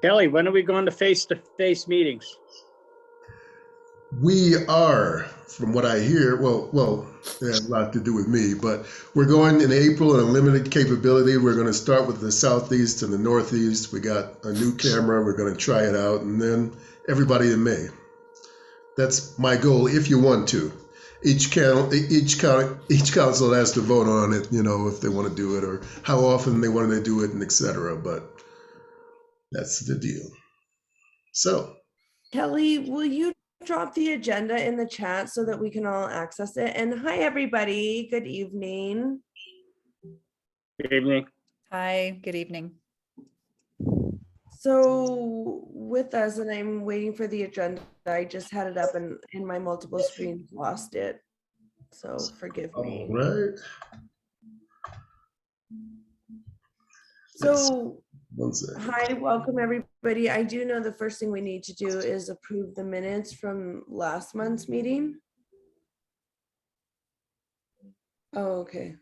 Kelly, when are we going to face-to-face meetings? We are, from what I hear, it has a lot to do with me, but we're going in April in a limited capability. We're going to start with the Southeast and the Northeast. We got a new camera. We're going to try it out, and then everybody in May. That's my goal. If you want to, each council has to vote on it. If they want to do it or how often they want to do it, and etc. But that's the deal. So, Kelly, will you drop the agenda in the chat so that we can all access it? And hi, everybody. Good evening. Good evening. Hi, good evening. So with us, and I'm waiting for the agenda, I just had it up and in my multiple screens lost it. So forgive me. all right. So One second. hi, welcome everybody. I do know the first thing we need to do is approve the minutes from last month's meeting. Oh, okay.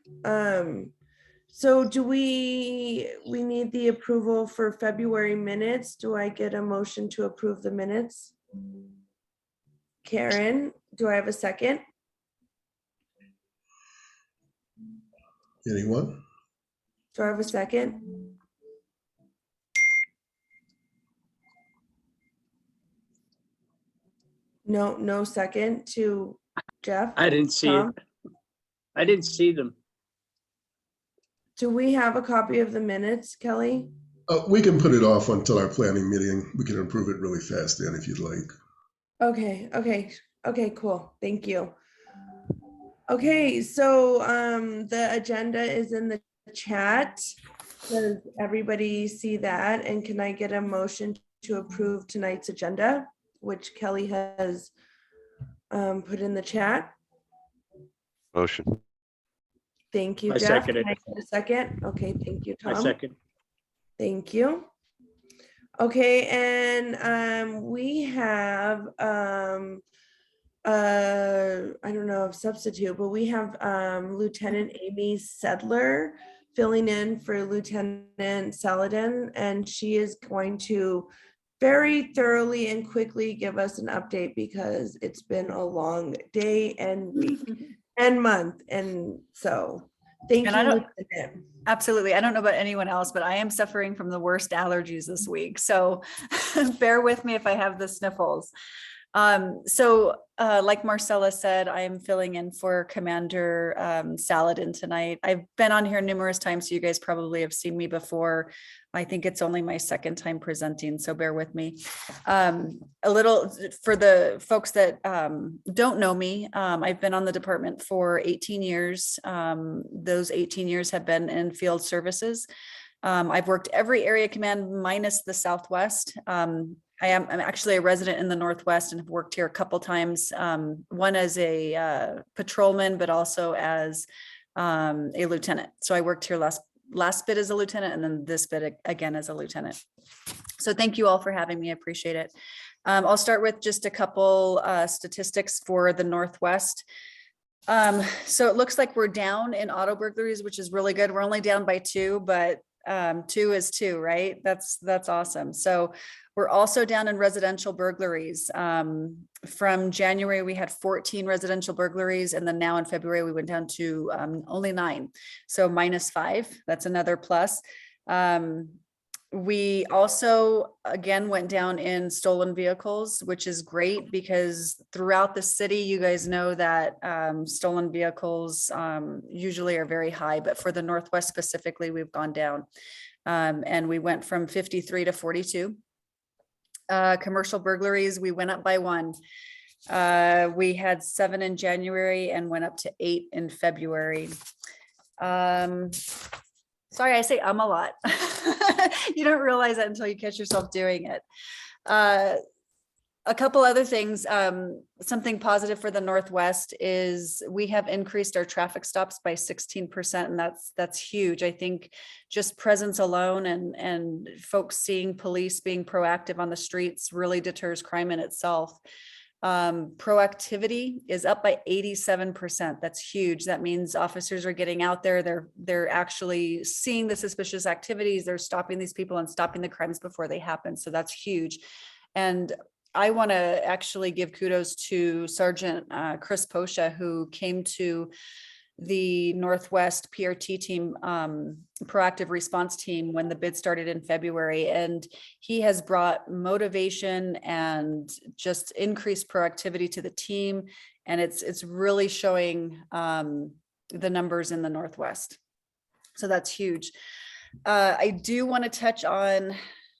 So do we need the approval for February minutes? Do I get a motion to approve the minutes? Karen, do I have a second? Anyone? Do I have a second? No second to Jeff? I didn't see Tom? it. I didn't see them. Do we have a copy of the minutes, Kelly? We can put it off until our planning meeting. We can improve it really fast then if you'd like. Okay, cool. Thank you. Okay, so the agenda is in the chat. Does everybody see that? And can I get a motion to approve tonight's agenda, which Kelly has put in the chat? Motion. Thank you, I Jeff. second it. Can I get a second? Okay, thank you, Tom. I second. Thank you. Okay, and we have I don't know if substitute, but we have Lieutenant Amy Sedler filling in for Lieutenant Saladin, and she is going to very thoroughly and quickly give us an update because it's been a long day and week and month, and so thank you, Lieutenant. Absolutely. I don't know about anyone else, but I am suffering from the worst allergies this week. So bear with me if I have the sniffles. Like Marcella said, I am filling in for Commander Saladin tonight. I've been on here numerous times, so you guys probably have seen me before. I think it's only my second time presenting, so bear with me. A little for the folks that don't know me, I've been on the department for 18 years. Those 18 years have been in field services. I've worked every area command minus the Southwest. I'm actually a resident in the Northwest and have worked here a couple times, one as a patrolman, but also as a lieutenant. So I worked here last bit as a lieutenant and then this bit again as a lieutenant. So thank you all for having me. I appreciate it. I'll start with just a couple statistics for the Northwest. So it looks like we're down in auto burglaries, which is really good. We're only down by 2, but 2 is 2, right? That's awesome. So we're also down in residential burglaries. From January, we had 14 residential burglaries, and then now in February, we went down to only 9. So -5, that's another plus. We also, again, went down in stolen vehicles, which is great because throughout the city, you guys know that stolen vehicles usually are very high, but for the Northwest specifically, we've gone down. And we went from 53 to 42. Commercial burglaries, we went up by 1. We had 7 in January and went up to 8 in February. Sorry, I say a lot. You don't realize that until you catch yourself doing it. A couple other things, something positive for the Northwest is we have increased our traffic stops by 16%, and that's huge. I think just presence alone and folks seeing police being proactive on the streets really deters crime in itself. Proactivity is up by 87%. That's huge. That means officers are getting out there. They're actually seeing the suspicious activities. They're stopping these people and stopping the crimes before they happen. So that's huge. And I want to actually give kudos to Sergeant Chris Posha, who came to the Northwest PRT team, proactive response team, when the bid started in February. And he has brought motivation and just increased proactivity to the team. And it's really showing the numbers in the Northwest. So that's huge. I do want to touch on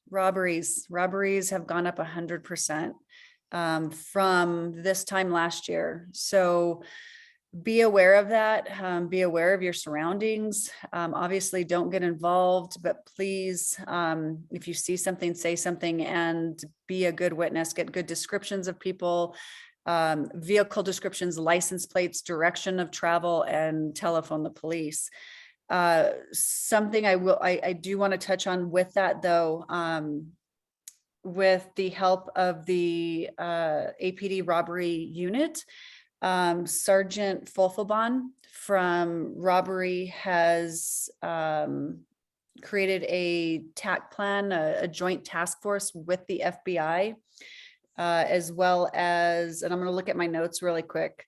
robberies. Robberies have gone up 100% from this time last year. So be aware of that. Be aware of your surroundings. Obviously, don't get involved, but please, if you see something, say something and be a good witness. Get good descriptions of people, vehicle descriptions, license plates, direction of travel, and telephone the police. Something I do want to touch on with that, though, with the help of the APD robbery unit. Sergeant Folfelbon from robbery has created a TAC plan, a joint task force with the FBI, as well as, and I'm going to look at my notes really quick.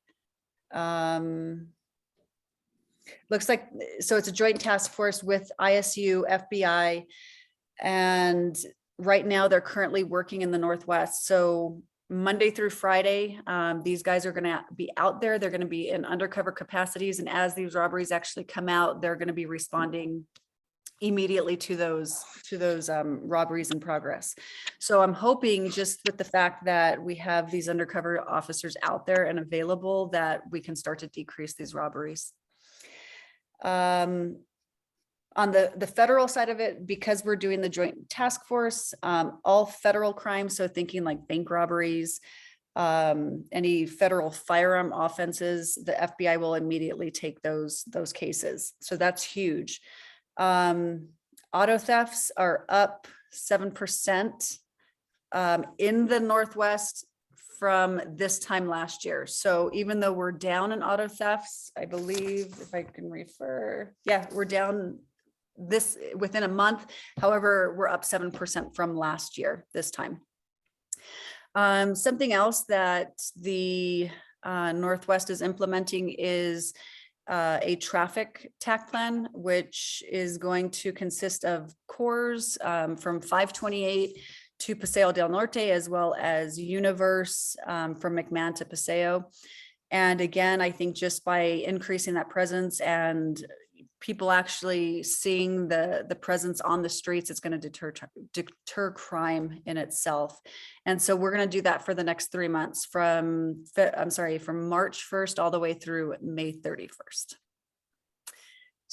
Looks like, so it's a joint task force with ISU, FBI, and right now they're currently working in the Northwest. So Monday through Friday, these guys are going to be out there. They're going to be in undercover capacities. And as these robberies actually come out, they're going to be responding immediately to those robberies in progress. So I'm hoping, just with the fact that we have these undercover officers out there and available, that we can start to decrease these robberies. On the federal side of it, because we're doing the joint task force, all federal crimes, so thinking like bank robberies, any federal firearm offenses, the FBI will immediately take those cases. So that's huge. Auto thefts are up 7% in the Northwest from this time last year. So even though we're down in auto thefts, I believe, if I can refer, yeah, we're down this within a month. However, we're up 7% from last year this time. Something else that the Northwest is implementing is a traffic TAC plan, which is going to consist of cores from 528 to Paseo del Norte, as well as Universe from McMahon to Paseo. And again, I think just by increasing that presence and people actually seeing the presence on the streets, it's going to deter crime in itself. And so we're going to do that for the next 3 months from March 1st all the way through May 31st.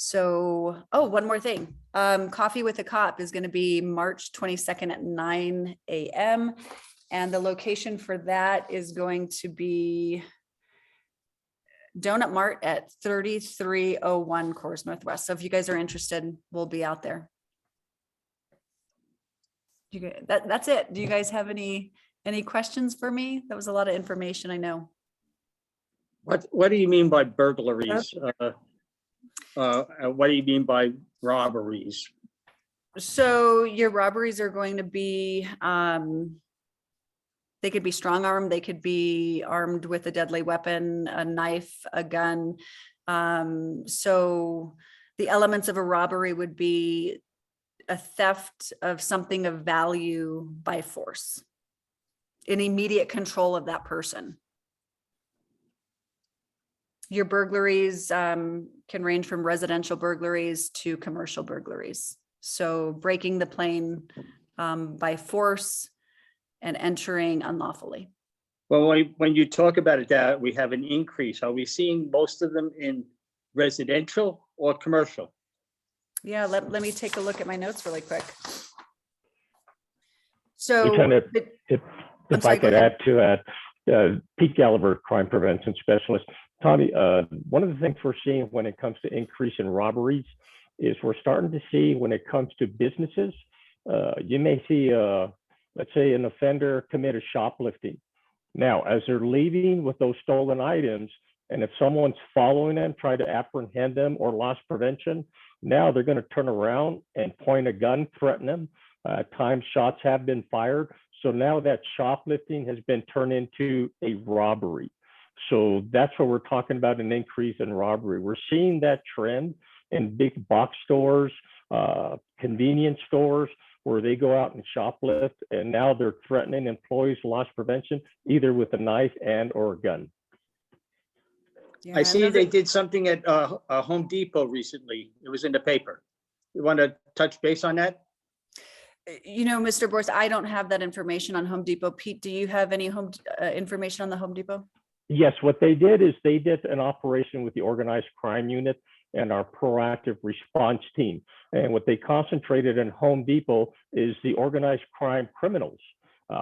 So, oh, one more thing. Coffee with a Cop is going to be March 22nd at 9 a.m. And the location for that is going to be Donut Mart at 3301 Coors Northwest. So if you guys are interested, we'll be out there. That's it. Do you guys have any questions for me? That was a lot of information, I know. What do you mean by burglaries? What do you mean by robberies? So your robberies are going to be, they could be strong armed, they could be armed with a deadly weapon, a knife, a gun. So the elements of a robbery would be a theft of something of value by force, in immediate control of that person. Your burglaries can range from residential burglaries to commercial burglaries. So breaking the plane by force and entering unlawfully. Well, when you talk about it, that we have an increase. Are we seeing most of them in residential or commercial? Yeah, let me take a look at my notes really quick. So Lieutenant, if sorry, I could add to that, Pete Gallagher, Crime Prevention Specialist. Tommy, one of the things we're seeing when it comes to increase in robberies is we're starting to see, when it comes to businesses, you may see, let's say an offender committed shoplifting, Now, as they're leaving with those stolen items, and if someone's following them, try to apprehend them or loss prevention, now they're going to turn around and point a gun, threaten them. At times shots have been fired. So now that shoplifting has been turned into a robbery. So that's what we're talking about, an increase in robbery. We're seeing that trend in big box stores, convenience stores, where they go out and shoplift, and now they're threatening employees, loss prevention, either with a knife and or a gun. I see they did something at Home Depot recently. It was in the paper. You want to touch base on that? You know, Mr. Boris, I don't have that information on Home Depot. Pete, do you have any information on the Home Depot? Yes, what they did is they did an operation with the organized crime unit and our proactive response team. And what they concentrated in Home Depot is the organized crime criminals,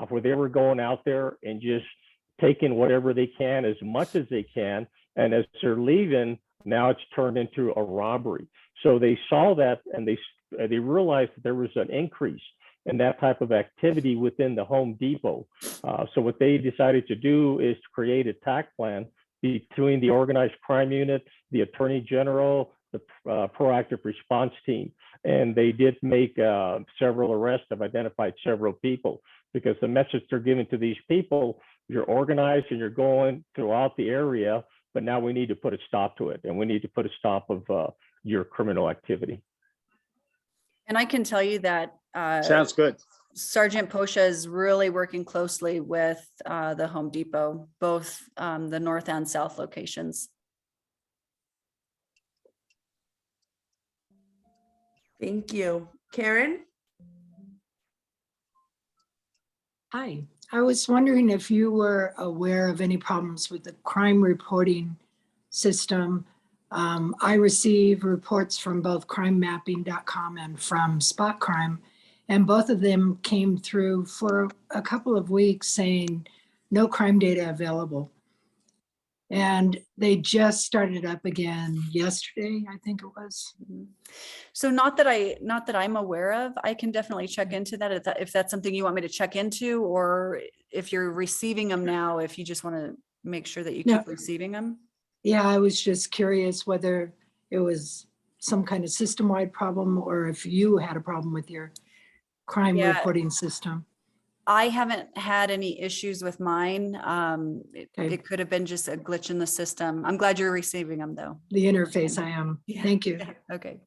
where they were going out there and just taking whatever they can, as much as they can. And as they're leaving, now it's turned into a robbery. So they saw that, and they realized that there was an increase in that type of activity within the Home Depot. So what they decided to do is to create a TAC plan between the organized crime unit, the Attorney General, the proactive response team. And they did make several arrests, have identified several people, because the message they're giving to these people, you're organized and you're going throughout the area, but now we need to put a stop to it, and we need to put a stop of your criminal activity. And I can tell you that Sounds good. Sergeant Posha is really working closely with the Home Depot, both the north and south locations. Thank you. Karen? Hi, I was wondering if you were aware of any problems with the crime reporting system. I receive reports from both crimemapping.com and from Spot Crime, and both of them came through for a couple of weeks saying no crime data available. And they just started up again yesterday, I think it was. So not that I'm aware of. I can definitely check into that if that's something you want me to check into, or if you're receiving them now, if you just want to make sure that you keep receiving them. Yeah, I was just curious whether it was some kind of system-wide problem or if you had a problem with your crime reporting system. I haven't had any issues with mine. Okay. It could have been just a glitch in the system. I'm glad you're receiving them though. The interface I am. Yeah. Thank you. Okay.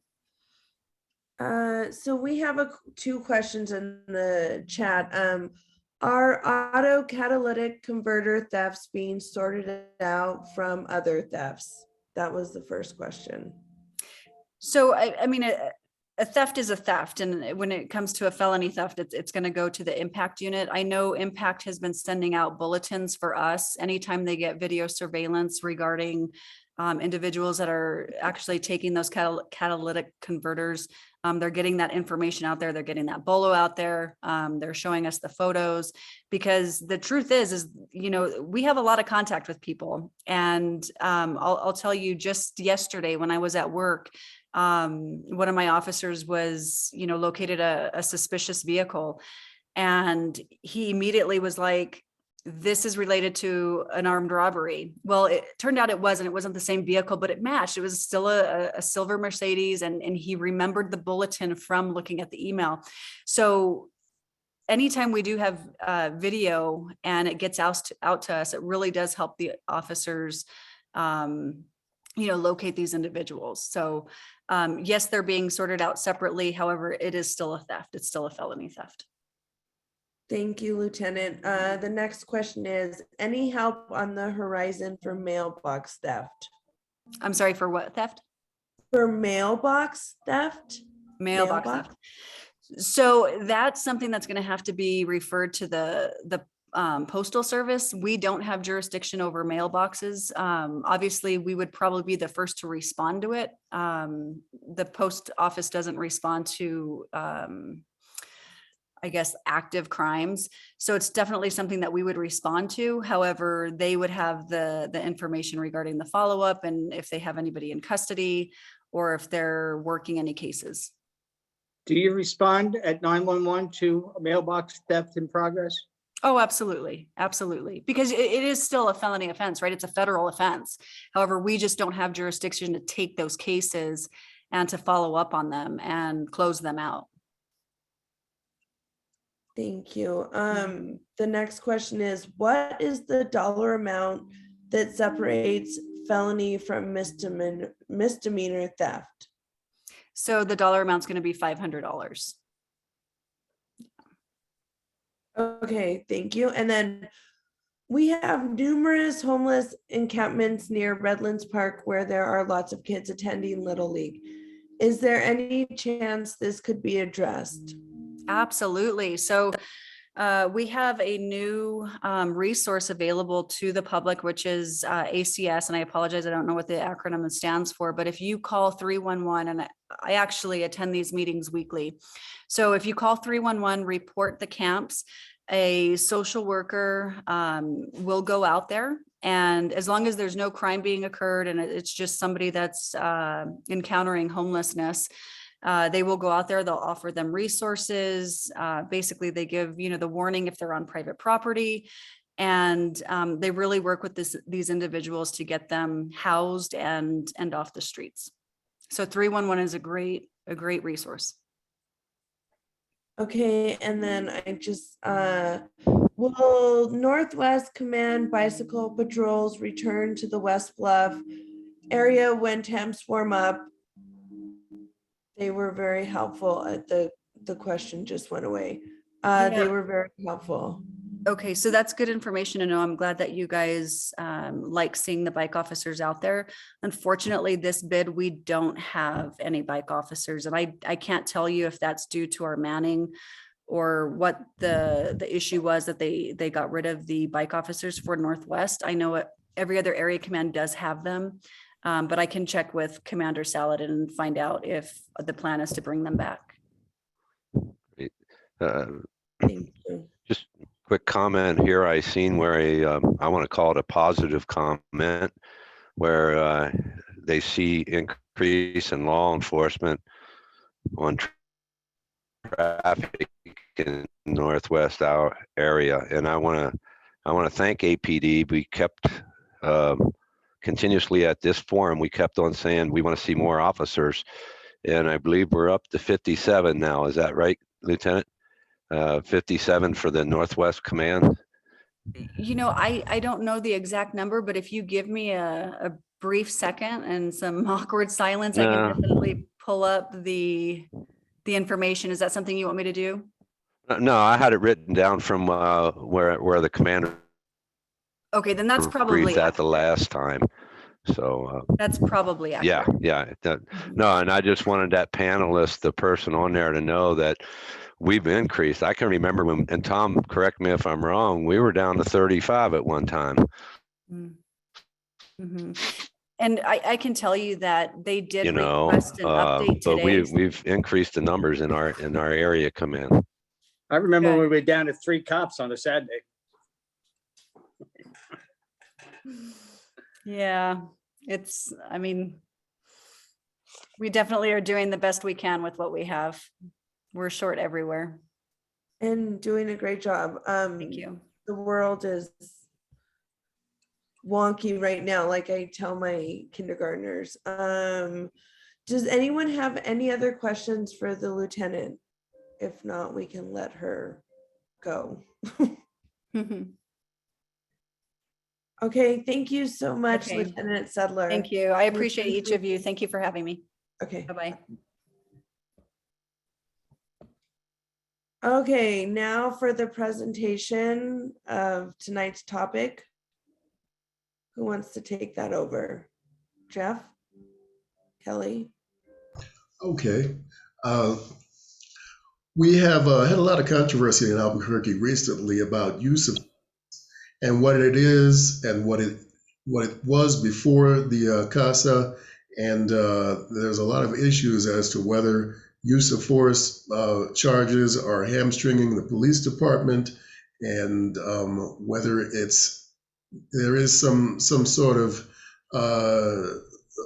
So we have two questions in the chat. Are auto catalytic converter thefts being sorted out from other thefts? That was the first question. So, I mean, a theft is a theft. And when it comes to a felony theft, it's going to go to the impact unit. I know Impact has been sending out bulletins for us anytime they get video surveillance regarding individuals that are actually taking those catalytic converters. They're getting that information out there. They're getting that bolo out there. They're showing us the photos, because the truth is, you know, we have a lot of contact with people. And I'll tell you, just yesterday when I was at work, one of my officers was, you know, located a suspicious vehicle, and he immediately was like, this is related to an armed robbery. Well, it turned out it wasn't the same vehicle, but it matched. It was still a silver Mercedes, and he remembered the bulletin from looking at the email. So anytime we do have video and it gets out to us, it really does help the officers, you know, locate these individuals. So yes, they're being sorted out separately. However, it is still a theft. It's still a felony theft. Thank you, Lieutenant. The next question is, any help on the horizon for mailbox theft? I'm sorry, for what theft? For mailbox theft? Mailbox theft. So that's something that's going to have to be referred to the Postal Service. We don't have jurisdiction over mailboxes. Obviously, we would probably be the first to respond to it. The post office doesn't respond to I guess, active crimes. So it's definitely something that we would respond to. However, they would have the information regarding the follow-up and if they have anybody in custody or if they're working any cases. Do you respond at 911 to a mailbox theft in progress? Oh, absolutely. Absolutely. Because it is still a felony offense, right? It's a federal offense. However, we just don't have jurisdiction to take those cases and to follow up on them and close them out. Thank you. The next question is, what is the dollar amount that separates felony from misdemeanor theft? So the dollar amount's going to be $500. Okay, thank you. And then we have numerous homeless encampments near Redlands Park where there are lots of kids attending Little League. Is there any chance this could be addressed? Absolutely. So we have a new resource available to the public, which is ACS. And I apologize, I don't know what the acronym stands for, but if you call 311, and I actually attend these meetings weekly. So if you call 311, report the camps, a social worker will go out there. And as long as there's no crime being occurred and it's just somebody that's encountering homelessness, they will go out there, they'll offer them resources. Basically, they give, the warning if they're on private property. And they really work with these individuals to get them housed and off the streets. So 311 is a great resource. Okay, and then I just, will Northwest Command bicycle patrols return to the West Bluff area when temps warm up? They were very helpful. The question just went away. They Yeah. were very helpful. Okay, so that's good information to know. I'm glad that you guys like seeing the bike officers out there. Unfortunately, this bid, we don't have any bike officers, and I can't tell you if that's due to our manning or what the issue was that they got rid of the bike officers for Northwest. I know every other area command does have them, but I can check with Commander Saladin and find out if the plan is to bring them back. Thank you. Just quick comment here. I seen where I want to call it a positive comment, where they see increase in law enforcement on traffic in Northwest our area, and I want to thank APD. We kept continuously at this forum. We kept on saying we want to see more officers, and I believe we're up to 57 now. Is that right, Lieutenant? 57 for the Northwest Command. I don't know the exact number, but if you give me a brief second and some awkward silence, I can definitely pull up the information. Is that something you want me to do? No, I had it written down from where the commander. Okay, then that's probably briefed at the last time. So that's probably accurate. Yeah. No, and I just wanted that panelist, the person on there, to know that we've increased. I can remember when, and Tom, correct me if I'm wrong, we were down to 35 at one time. Mm-hmm. And I can tell you that they did request an update but today. we've increased the numbers in our area command. I remember when we were down to 3 cops on a Saturday. Yeah, we definitely are doing the best we can with what we have. We're short everywhere. And doing a great job. Thank you. The world is wonky right now, like I tell my kindergartners. Does anyone have any other questions for the lieutenant? If not, we can let her go. Okay, thank you so much, Okay. Lieutenant Sedler. Thank you. I appreciate each of you. Thank you for having me. Okay. Bye-bye. Okay, now for the presentation of tonight's topic. Who wants to take that over? Jeff? Kelly? Okay. We have had a lot of controversy in Albuquerque recently about use of and what it is and what it was before the CASA, and there's a lot of issues as to whether use of force charges are hamstringing the police department, and whether there is some sort of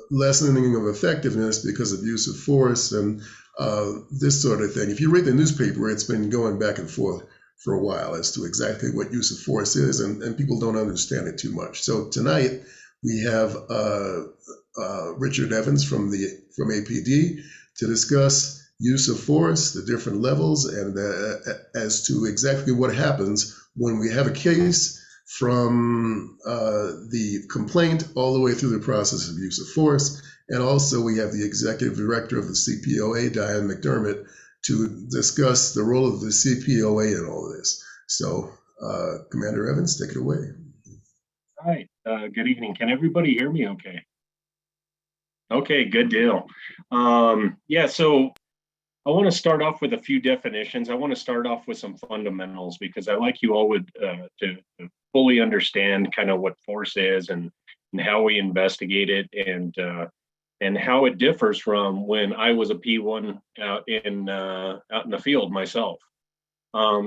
lessening of effectiveness because of use of force and this sort of thing. If you read the newspaper, it's been going back and forth for a while as to exactly what use of force is, and people don't understand it too much. So tonight we have Richard Evans from APD to discuss use of force, the different levels, and as to exactly what happens when we have a case from the complaint all the way through the process of use of force. And also we have the executive director of the CPOA, Diane McDermott, to discuss the role of the CPOA in all of this. So Commander Evans, take it away. All right, good evening. Can everybody hear me okay? Okay, good deal. Yeah, so I want to start off with a few definitions. I want to start off with some fundamentals because I like you all to fully understand kind of what force is and how we investigate it and how it differs from when I was a P1 out in the field myself.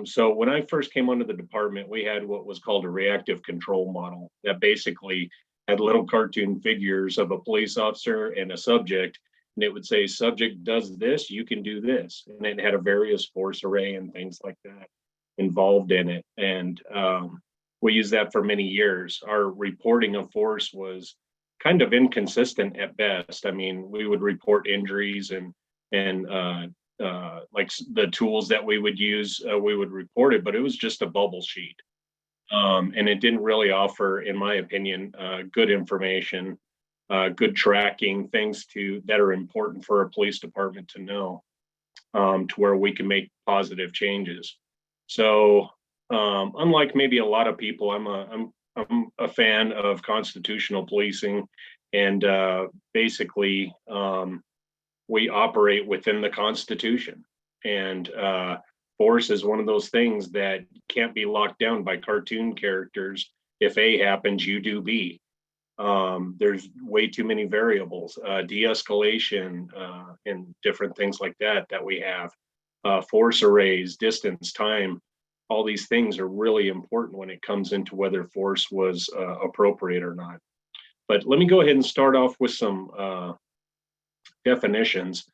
So when I first came onto the department, we had what was called a reactive control model that basically had little cartoon figures of a police officer and a subject. And it would say, subject does this, you can do this. And it had a various force array and things like that involved in it. And we used that for many years. Our reporting of force was kind of inconsistent at best. I mean, we would report injuries and like the tools that we would use, we would report it, but it was just a bubble sheet. And it didn't really offer, in my opinion, good information, good tracking, things that are important for a police department to know, to where we can make positive changes. So unlike maybe a lot of people, I'm a fan of constitutional policing, and basically we operate within the Constitution, and force is one of those things that can't be locked down by cartoon characters. If A happens, you do B. There's way too many variables, de-escalation, and different things like that we have. Force arrays, distance, time, all these things are really important when it comes into whether force was appropriate or not. But let me go ahead and start off with some definitions.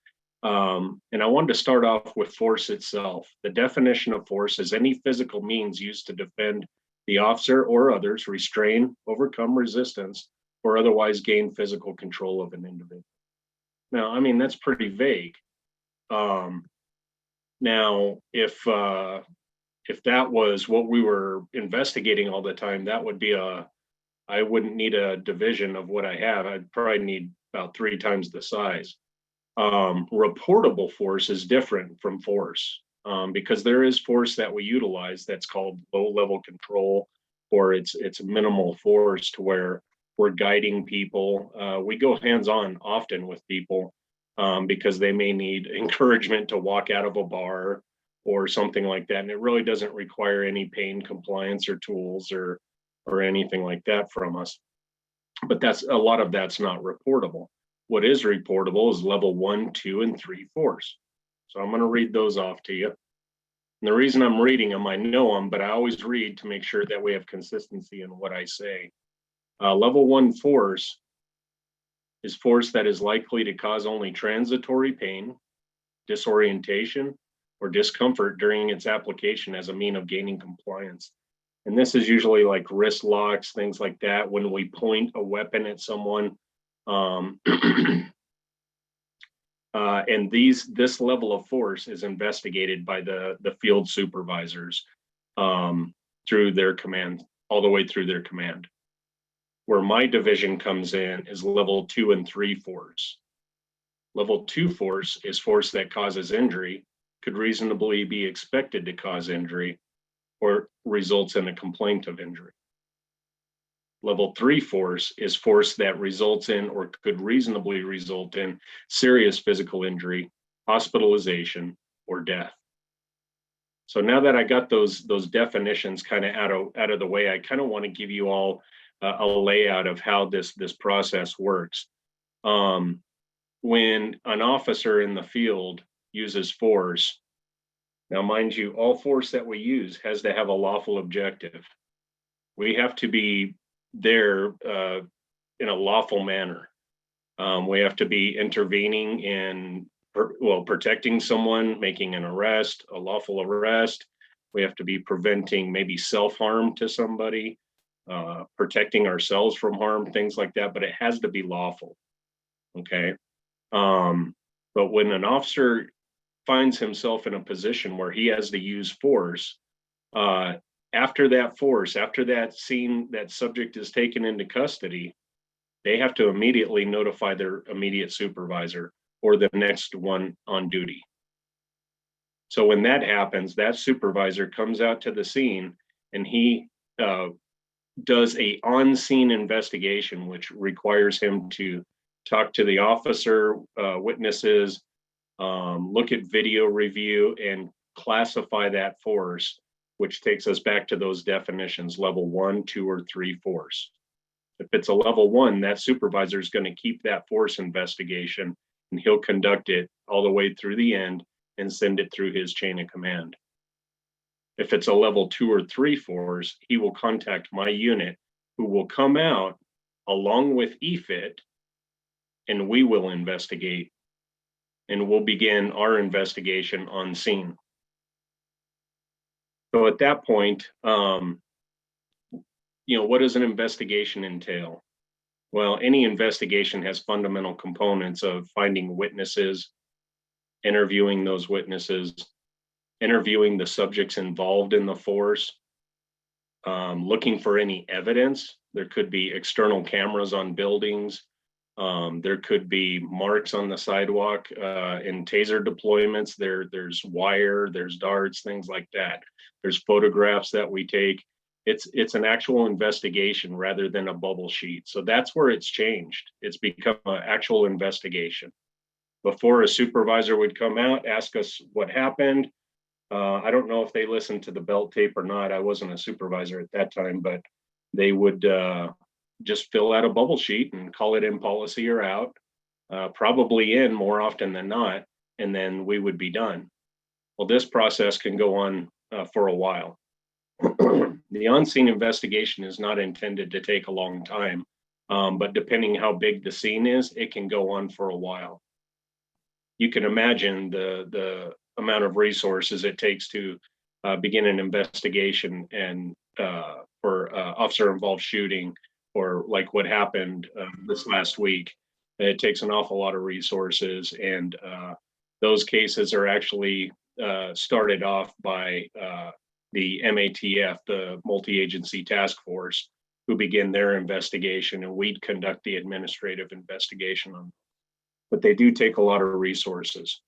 And I wanted to start off with force itself. The definition of force is any physical means used to defend the officer or others, restrain, overcome resistance, or otherwise gain physical control of an individual. Now, I mean, that's pretty vague. Now, if that was what we were investigating all the time, that would be I wouldn't need a division of what I have. I'd probably need about 3 times the size. Reportable force is different from force, because there is force that we utilize that's called low-level control, or it's minimal force, to where we're guiding people. We go hands-on often with people because they may need encouragement to walk out of a bar or something like that, and it really doesn't require any pain compliance or tools or anything like that from us. But a lot of that's not reportable. What is reportable is level 1, 2, and 3 force. So I'm going to read those off to you. And the reason I'm reading them, I know them, but I always read to make sure that we have consistency in what I say. Level 1 force is force that is likely to cause only transitory pain, disorientation, or discomfort during its application as a mean of gaining compliance. And this is usually like wrist locks, things like that, when we point a weapon at someone. And this level of force is investigated by the field supervisors through their command, all the way through their command. Where my division comes in is level 2 and 3 force. Level 2 force is force that causes injury, could reasonably be expected to cause injury, or results in a complaint of injury. Level 3 force is force that results in or could reasonably result in serious physical injury, hospitalization, or death. So now that I got those definitions kind of out of the way, I kind of want to give you all a layout of how this process works. When an officer in the field uses force, now mind you, all force that we use has to have a lawful objective. We have to be there in a lawful manner. We have to be intervening in, protecting someone, making an arrest, a lawful arrest, We have to be preventing maybe self-harm to somebody, protecting ourselves from harm, things like that, but it has to be lawful. Okay. But when an officer finds himself in a position where he has to use force, after that scene, that subject is taken into custody, they have to immediately notify their immediate supervisor or the next one on duty. So when that happens, that supervisor comes out to the scene and he does a on-scene investigation, which requires him to talk to the officer, witnesses, look at video review, and classify that force, which takes us back to those definitions, level 1, 2, or 3 force. If it's a level 1, that supervisor is going to keep that force investigation and he'll conduct it all the way through the end and send it through his chain of command. If it's a level 2 or 3 force, he will contact my unit, who will come out along with EFIT, and we will investigate, and we'll begin our investigation on scene. So at that point, what does an investigation entail? Well, any investigation has fundamental components of finding witnesses, interviewing those witnesses, interviewing the subjects involved in the force, looking for any evidence. There could be external cameras on buildings. There could be marks on the sidewalk in taser deployments. There's wire, there's darts, things like that. There's photographs that we take. It's an actual investigation rather than a bubble sheet. So that's where it's changed. It's become an actual investigation. Before, a supervisor would come out, ask us what happened. I don't know if they listened to the belt tape or not. I wasn't a supervisor at that time, but they would just fill out a bubble sheet and call it in policy or out, probably in more often than not, and then we would be done. Well, this process can go on for a while. The on-scene investigation is not intended to take a long time, but depending how big the scene is, it can go on for a while. You can imagine the amount of resources it takes to begin an investigation and for officer-involved shooting, or like what happened this last week. It takes an awful lot of resources, and those cases are actually started off by the MATF, the Multi-Agency Task Force, who begin their investigation, and we'd conduct the administrative investigation on them. But they do take a lot of resources.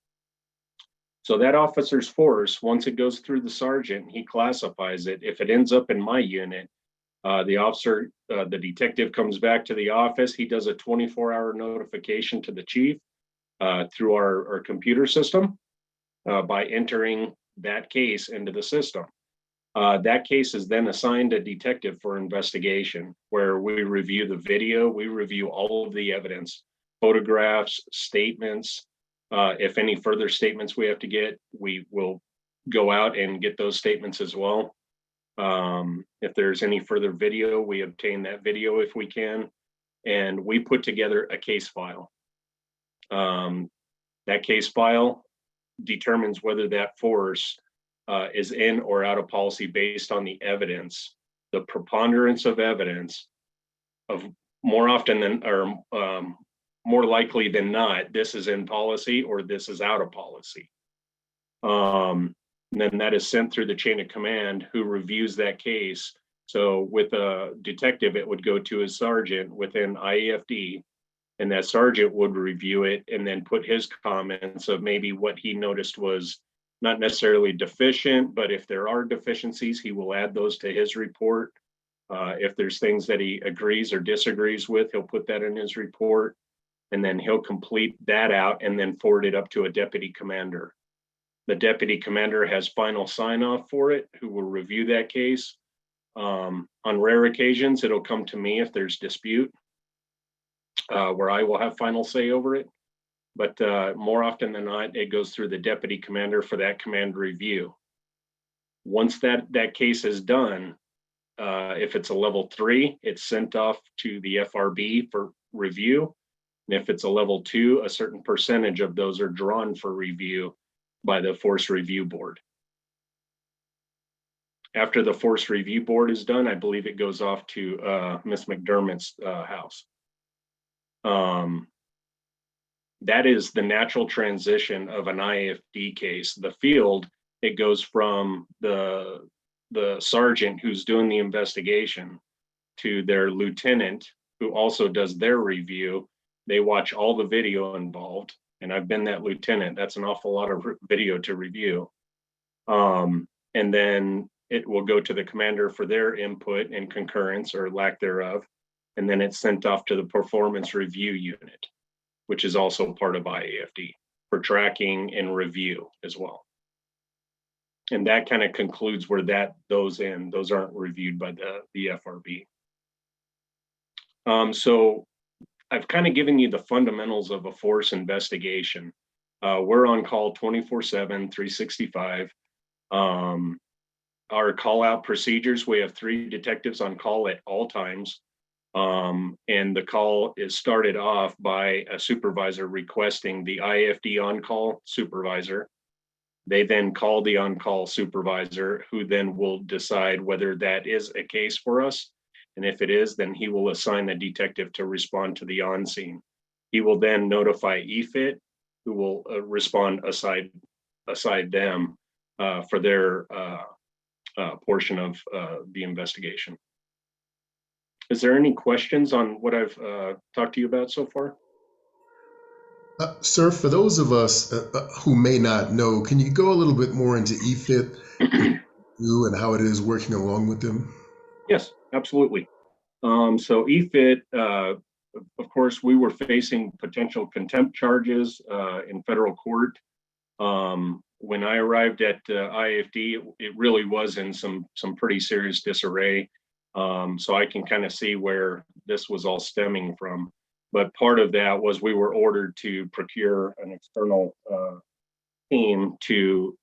So that officer's force, once it goes through the sergeant, he classifies it. If it ends up in my unit, the detective comes back to the office. He does a 24-hour notification to the chief through our computer system by entering that case into the system. That case is then assigned a detective for investigation, where we review the video, we review all of the evidence, photographs, statements. If any further statements we have to get, we will go out and get those statements as well. If there's any further video, we obtain that video if we can, and we put together a case file. That case file determines whether that force is in or out of policy based on the evidence, the preponderance of evidence of more often than, or more likely than not, this is in policy or this is out of policy. And then that is sent through the chain of command, who reviews that case. So with a detective, it would go to his sergeant within IAFD, and that sergeant would review it and then put his comments of maybe what he noticed was not necessarily deficient, but if there are deficiencies, he will add those to his report. If there's things that he agrees or disagrees with, he'll put that in his report, and then he'll complete that out and then forward it up to a deputy commander. The deputy commander has final sign-off for it, who will review that case. On rare occasions, it'll come to me if there's dispute, where I will have final say over it. But more often than not, it goes through the deputy commander for that command review. Once that case is done, if it's a level 3, it's sent off to the FRB for review. And if it's a level 2, a certain percentage of those are drawn for review by the Force Review Board. After the force review board is done, I believe it goes off to Miss McDermott's house. That is the natural transition of an IFD case. The field, it goes from the sergeant who's doing the investigation to their lieutenant, who also does their review. They watch all the video involved, and I've been that lieutenant. That's an awful lot of video to review. And then it will go to the commander for their input and concurrence or lack thereof. And then it's sent off to the performance review unit, which is also part of IAFD for tracking and review as well. And that kind of concludes where those end. Those aren't reviewed by the FRB. So I've kind of given you the fundamentals of a force investigation. We're on call 24/7, 365. Our call out procedures, we have 3 detectives on call at all times. And the call is started off by a supervisor requesting the IFD on-call supervisor. They then call the on-call supervisor, who then will decide whether that is a case for us. And if it is, then he will assign a detective to respond to the on-scene. He will then notify EFIT, who will respond aside them for their portion of the investigation. Is there any questions on what I've talked to you about so far? Sir, for those of us who may not know, can you go a little bit more into EFIT and how it is working along with them? Yes, absolutely. So EFIT, of course, we were facing potential contempt charges in federal court. When I arrived at IFD, it really was in some pretty serious disarray. So I can kind of see where this was all stemming from. But part of that was we were ordered to procure an external team to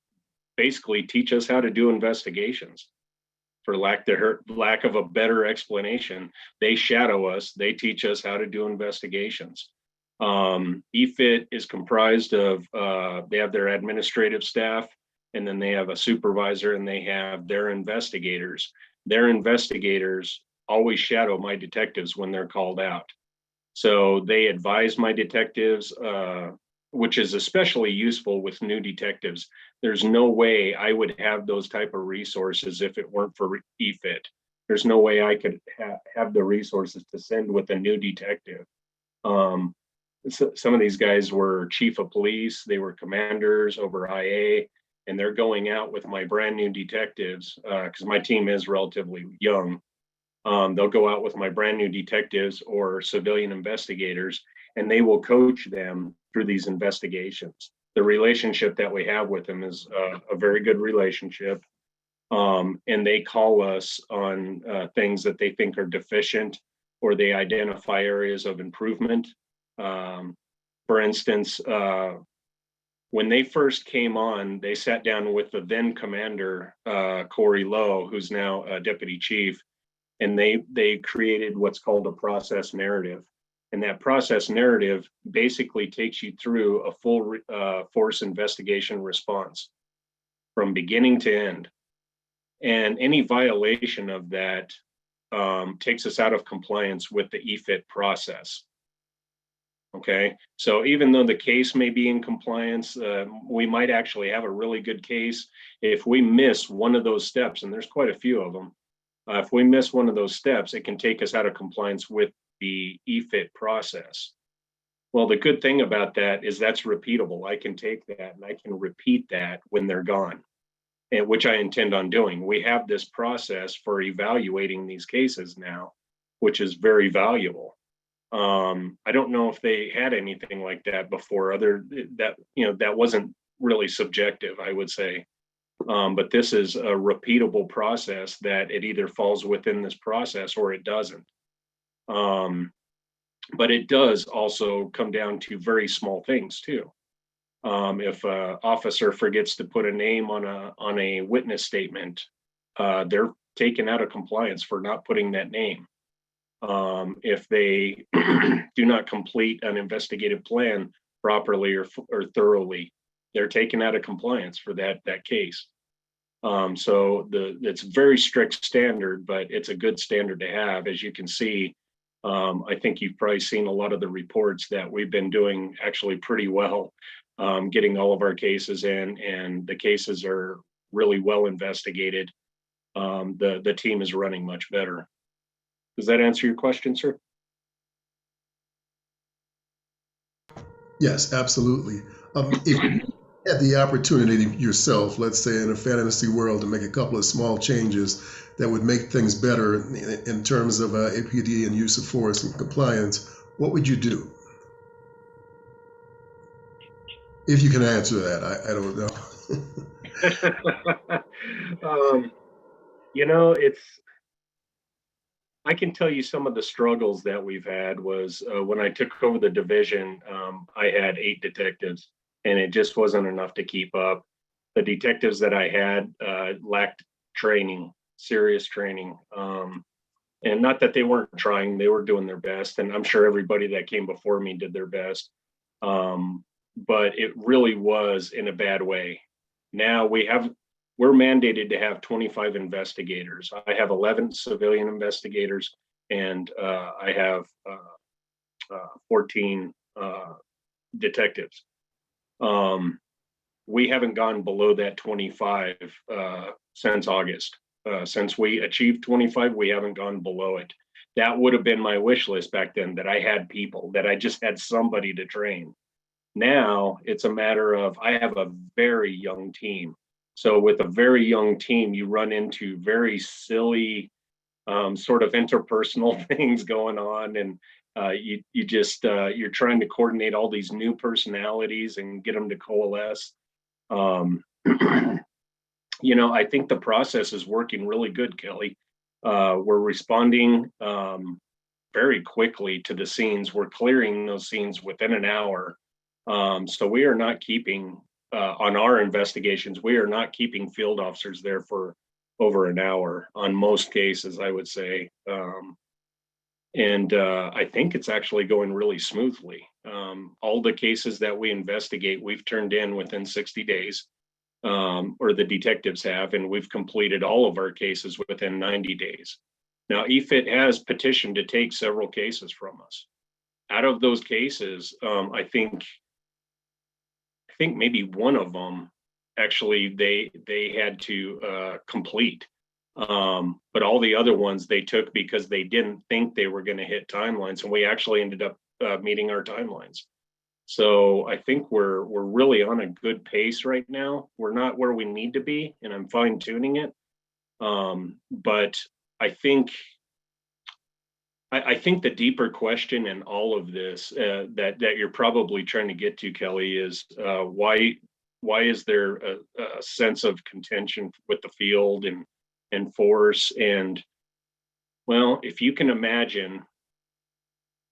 basically teach us how to do investigations. For lack of a better explanation, they shadow us, they teach us how to do investigations. EFIT is comprised of, they have their administrative staff, and then they have a supervisor, and they have their investigators. Their investigators always shadow my detectives when they're called out. So they advise my detectives, which is especially useful with new detectives. There's no way I would have those type of resources if it weren't for EFIT. There's no way I could have the resources to send with a new detective. So some of these guys were chief of police, they were commanders over IA, and they're going out with my brand new detectives because my team is relatively young. They'll go out with my brand new detectives or civilian investigators, and they will coach them through these investigations. The relationship that we have with them is a very good relationship. And they call us on things that they think are deficient, or they identify areas of improvement. For instance, when they first came on, they sat down with the then commander, Corey Lowe, who's now a deputy chief, and they created what's called a process narrative. And that process narrative basically takes you through a full force investigation response from beginning to end. And any violation of that takes us out of compliance with the EFIT process. Okay, so even though the case may be in compliance, we might actually have a really good case. If we miss one of those steps, and there's quite a few of them, if we miss one of those steps, it can take us out of compliance with the EFIT process. Well, the good thing about that is that's repeatable. I can take that and I can repeat that when they're gone, and which I intend on doing. We have this process for evaluating these cases now, which is very valuable. I don't know if they had anything like that before, that wasn't really subjective, I would say. But this is a repeatable process that it either falls within this process or it doesn't. But it does also come down to very small things too. If an officer forgets to put a name on a witness statement, they're taken out of compliance for not putting that name. If they do not complete an investigative plan properly or thoroughly, they're taken out of compliance for that case. So it's a very strict standard, but it's a good standard to have. As you can see, I think you've probably seen a lot of the reports that we've been doing actually pretty well, getting all of our cases in, and the cases are really well investigated. The team is running much better. Does that answer your question, sir? Yes, absolutely. If you had the opportunity yourself, let's say in a fantasy world, to make a couple of small changes that would make things better in terms of APD and use of force and compliance, what would you do? If you can answer that, I don't know. You know, I can tell you some of the struggles that we've had was when I took over the division, I had 8 detectives, and it just wasn't enough to keep up. The detectives that I had lacked training, serious training. And not that they weren't trying, they were doing their best. And I'm sure everybody that came before me did their best. But it really was in a bad way. Now we're mandated to have 25 investigators. I have 11 civilian investigators, and I have 14 detectives. We haven't gone below that 25 since August. Since we achieved 25, we haven't gone below it. That would have been my wish list back then, that I had people, that I just had somebody to train. Now it's a matter of, I have a very young team. So with a very young team, you run into very silly sort of interpersonal things going on, and you just you're trying to coordinate all these new personalities and get them to coalesce. You know, I think the process is working really good, Kelly. We're responding very quickly to the scenes. We're clearing those scenes within an hour. So we are not keeping, on our investigations, we are not keeping field officers there for over an hour on most cases, I would say. And I think it's actually going really smoothly. All the cases that we investigate, we've turned in within 60 days, or the detectives have, and we've completed all of our cases within 90 days. Now, EFIT has petitioned to take several cases from us. Out of those cases, I think maybe one of them actually they had to complete, but all the other ones they took because they didn't think they were going to hit timelines, and we actually ended up meeting our timelines. So I think we're really on a good pace right now. We're not where we need to be, and I'm fine tuning it. But I think the deeper question in all of this that you're probably trying to get to, Kelly, is why is there a sense of contention with the field and force? And well, if you can imagine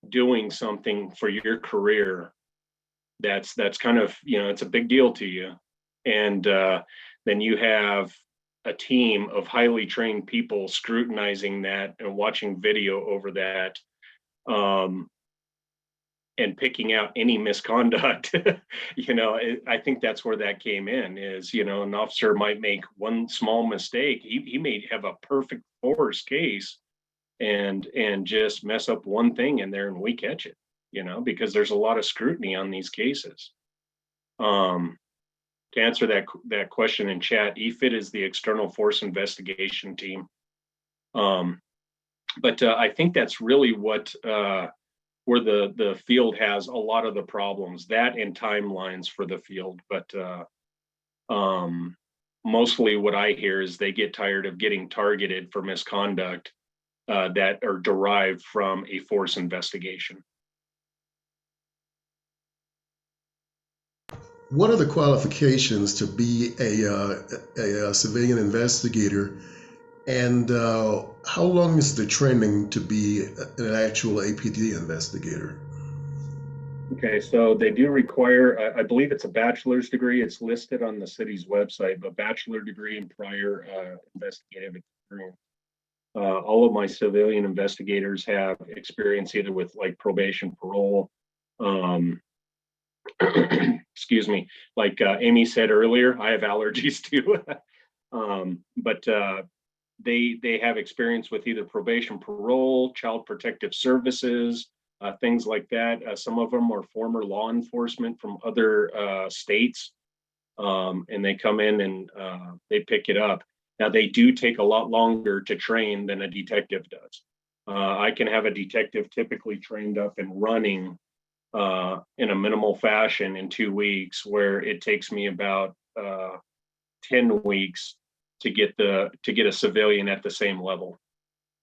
doing something for your career that's kind of, you know, it's a big deal to you, and then you have a team of highly trained people scrutinizing that and watching video over that, and picking out any misconduct. You know, I think that's where that came in, is, you know, an officer might make one small mistake. He may have a perfect force case and just mess up one thing in there, and we catch it, you know, because there's a lot of scrutiny on these cases. To answer that question in chat, EFIT is the external force investigation team. But I think that's really what where the field has a lot of the problems, that and timelines for the field. But mostly what I hear is they get tired of getting targeted for misconduct that are derived from a force investigation. What are the qualifications to be a civilian investigator, and how long is the training to be an actual APD investigator? Okay, so they do require, I believe it's a bachelor's degree. It's listed on the city's website, but bachelor degree and prior investigative experience. All of my civilian investigators have experience either with like probation, parole, excuse me, like Amy said earlier, I have allergies too. But they have experience with either probation, parole, child protective services, things like that. Some of them are former law enforcement from other states, and they come in and they pick it up. Now, they do take a lot longer to train than a detective does. I can have a detective typically trained up and running in a minimal fashion in 2 weeks, where it takes me about 10 weeks to get a civilian at the same level.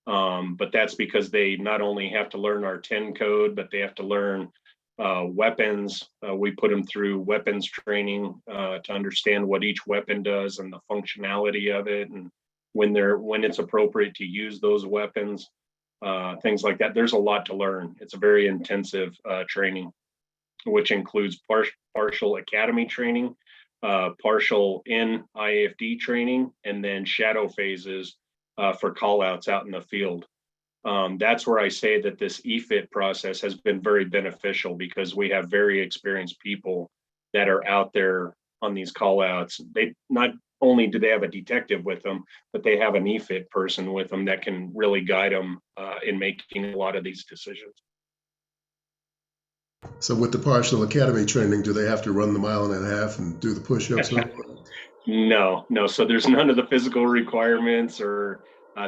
But that's because they not only have to learn our 10 code, but they have to learn weapons. We put them through weapons training to understand what each weapon does and the functionality of it, and when it's appropriate to use those weapons, things like that. There's a lot to learn. It's a very intensive training, which includes partial academy training, partial in IAFD training, and then shadow phases for call outs out in the field. That's where I say that this EFIT process has been very beneficial, because we have very experienced people that are out there on these call outs. They not only do they have a detective with them, but they have an EFIT person with them that can really guide them in making a lot of these decisions. So with the partial academy training, do they have to run the 1.5 miles and do the push-ups? No. So there's none of the physical requirements, or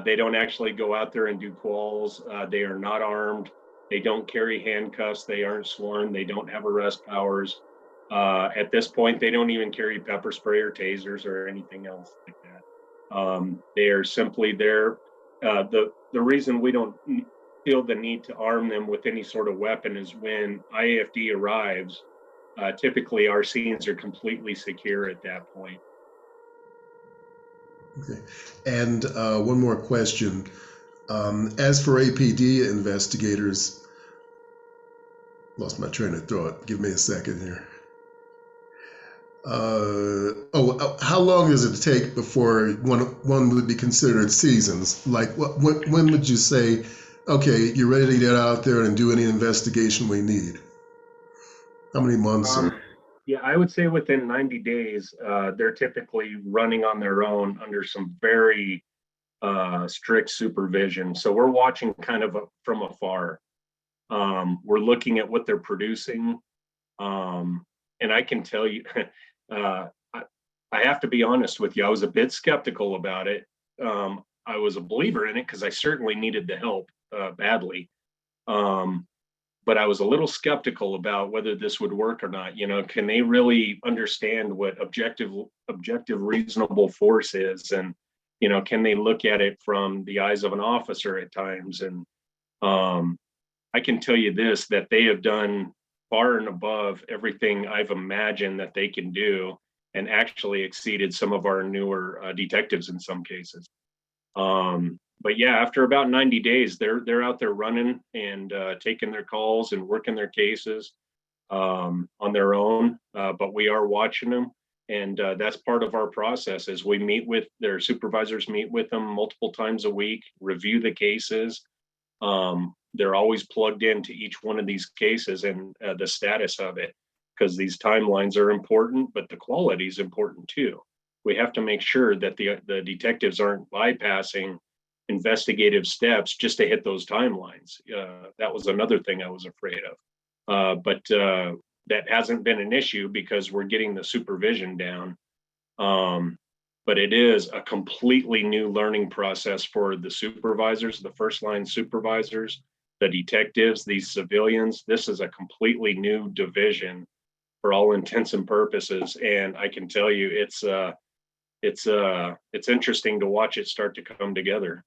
they don't actually go out there and do quals. They are not armed. They don't carry handcuffs. They aren't sworn. They don't have arrest powers. At this point, they don't even carry pepper spray or tasers or anything else like that. They are simply there. The reason we don't feel the need to arm them with any sort of weapon is when IAFD arrives, typically our scenes are completely secure at that point. Okay. And one more question. As for APD investigators, lost my train of thought. Give me a second here. How long does it take before one would be considered seasons? Like, when would you say, okay, you're ready to get out there and do any investigation we need? How many months? Yeah, I would say within 90 days, they're typically running on their own under some very strict supervision. So we're watching kind of from afar. We're looking at what they're producing. And I can tell you, I have to be honest with you, I was a bit skeptical about it. I was a believer in it because I certainly needed the help badly. But I was a little skeptical about whether this would work or not. Can they really understand what objective reasonable force is? And, can they look at it from the eyes of an officer at times? And I can tell you this, that they have done far and above everything I've imagined that they can do, and actually exceeded some of our newer detectives in some cases. But yeah, after about 90 days, they're out there running and taking their calls and working their cases on their own. But we are watching them, and that's part of our process. Is we meet with their supervisors, meet with them multiple times a week, review the cases. They're always plugged into each one of these cases and the status of it, because these timelines are important, but the quality is important too. We have to make sure that the detectives aren't bypassing investigative steps just to hit those timelines. That was another thing I was afraid of. But that hasn't been an issue because we're getting the supervision down. But it is a completely new learning process for the supervisors, the first line supervisors, the detectives, these civilians. This is a completely new division for all intents and purposes. And I can tell you, it's interesting to watch it start to come together.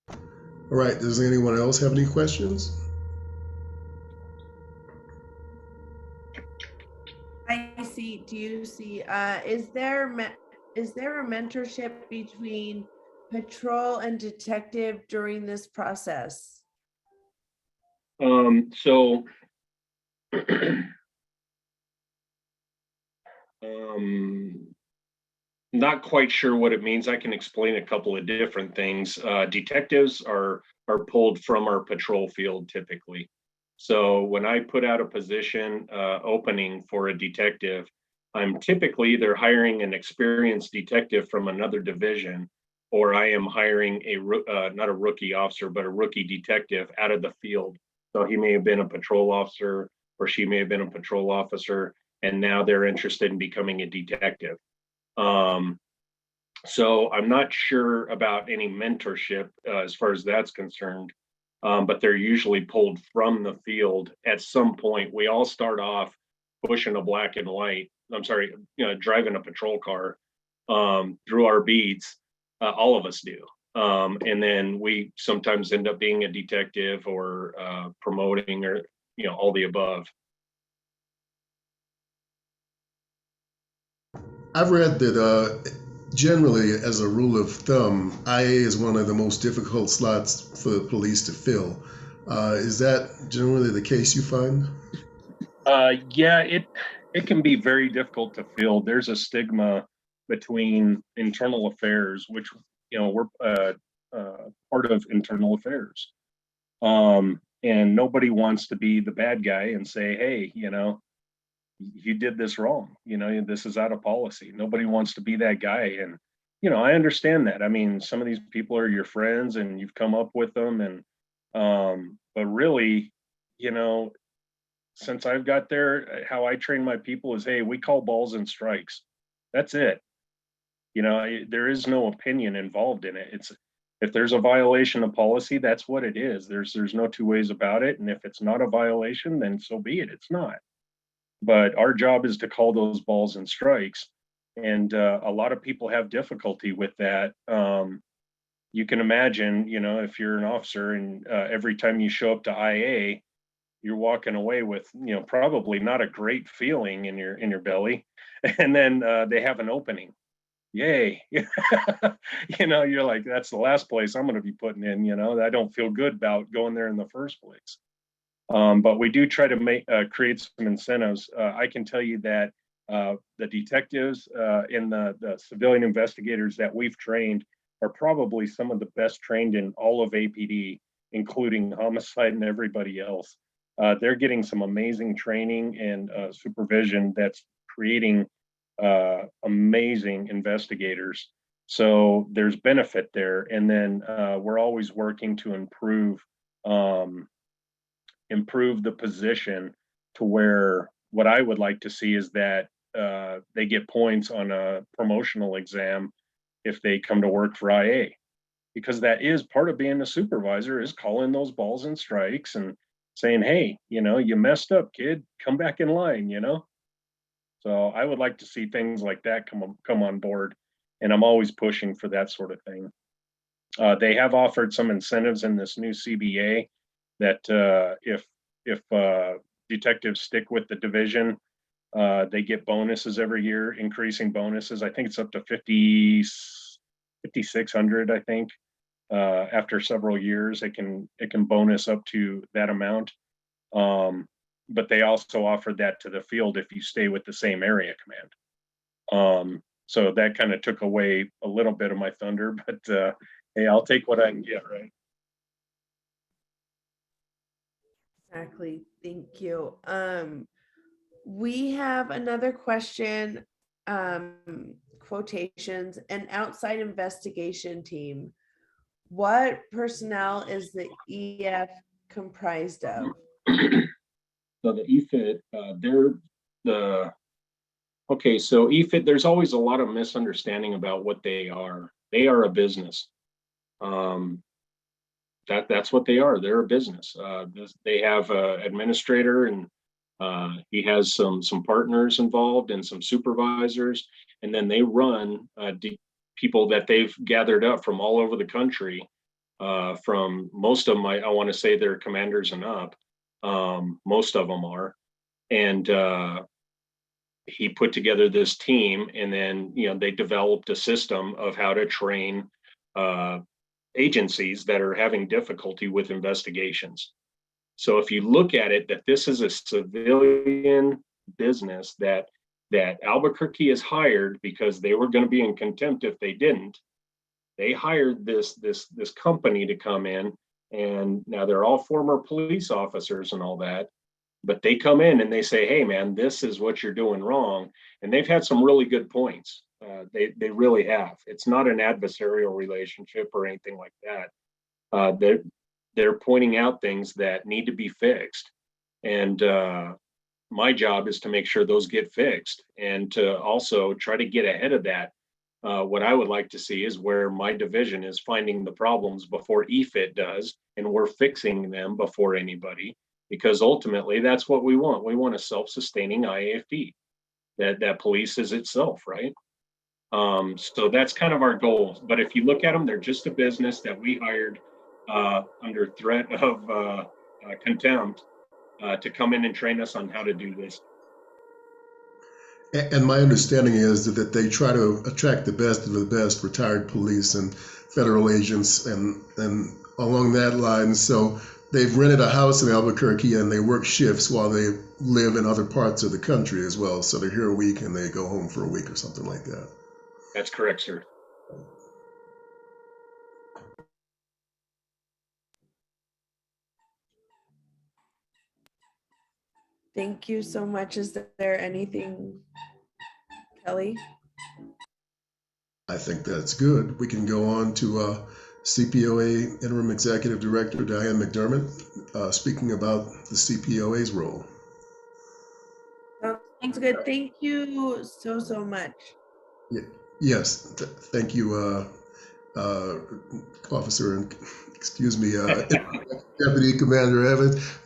All right, does anyone else have any questions? Do you see, is there a mentorship between patrol and detective during this process? So not quite sure what it means. I can explain a couple of different things. Detectives are pulled from our patrol field typically. So when I put out a position opening for a detective, I'm typically either hiring an experienced detective from another division, or I am hiring not a rookie officer, but a rookie detective out of the field. So he may have been a patrol officer, or she may have been a patrol officer, and now they're interested in becoming a detective. So I'm not sure about any mentorship as far as that's concerned, but they're usually pulled from the field at some point. We all start off pushing a black and white. I'm sorry, driving a patrol car through our beats. All of us do. And then we sometimes end up being a detective or promoting, or all the above. I've read that generally, as a rule of thumb, IA is one of the most difficult slots for the police to fill. Is that generally the case you find? Yeah, it can be very difficult to fill. There's a stigma between internal affairs, which we're part of internal affairs, and nobody wants to be the bad guy and say, hey, you did this wrong. This is out of policy. Nobody wants to be that guy. And, I understand that. I mean, some of these people are your friends and you've come up with them. And, but really, since I've got there, how I train my people is, hey, we call balls and strikes. That's it. There is no opinion involved in it. If there's a violation of policy, that's what it is. There's no two ways about it. And if it's not a violation, then so be it. It's not. But our job is to call those balls and strikes. And a lot of people have difficulty with that. You can imagine, if you're an officer and every time you show up to IA, you're walking away with, probably not a great feeling in your belly. And then they have an opening. Yay. You're like, that's the last place I'm going to be putting in, I don't feel good about going there in the first place. But we do try to create some incentives. I can tell you that the detectives and the civilian investigators that we've trained are probably some of the best trained in all of APD, including homicide and everybody else. They're getting some amazing training and supervision that's creating amazing investigators. So there's benefit there. And then we're always working to improve the position to where what I would like to see is that they get points on a promotional exam if they come to work for IA, because that is part of being a supervisor, is calling those balls and strikes and saying, hey, you messed up, kid, come back in line, So I would like to see things like that come on board, and I'm always pushing for that sort of thing. They have offered some incentives in this new CBA that if detectives stick with the division, they get bonuses every year, increasing bonuses. I think it's up to 5,600. I think after several years, it can bonus up to that amount. But they also offered that to the field if you stay with the same area command. So that kind of took away a little bit of my thunder, but hey, I'll take what I can get, right? Exactly. Thank you. We have another question, quotations, an outside investigation team. What personnel is the EF comprised of? So the EFIT, so EFIT, there's always a lot of misunderstanding about what they are. They are a business. That's what they are. They're a business. They have an administrator, and he has some partners involved and some supervisors, and then they run people that they've gathered up from all over the country. From most of them, I want to say they're commanders and up. Most of them are, and he put together this team, and then they developed a system of how to train agencies that are having difficulty with investigations. So if you look at it, that this is a civilian business that Albuquerque has hired because they were going to be in contempt if they didn't. They hired this company to come in And now they're all former police officers and all that, but they come in and they say, hey man, this is what you're doing wrong. And they've had some really good points. They really have. It's not an adversarial relationship or anything like that. They're pointing out things that need to be fixed. And my job is to make sure those get fixed and to also try to get ahead of that. What I would like to see is where my division is finding the problems before EFIT does, and we're fixing them before anybody, because ultimately that's what we want. We want a self-sustaining IAFD that polices itself, right? So that's kind of our goal. But if you look at them, they're just a business that we hired under threat of contempt to come in and train us on how to do this. And my understanding is that they try to attract the best of the best retired police and federal agents and along that line. So they've rented a house in Albuquerque and they work shifts while they live in other parts of the country as well. So they're here a week and they go home for a week or something like that. That's correct, sir. Thank you so much. Is there anything, Kelly? I think that's good. We can go on to CPOA Interim Executive Director Diane McDermott speaking about the CPOA's role. Sounds good. Thank you so much. Yes, thank you, Officer, and excuse me, Deputy Commander Evans.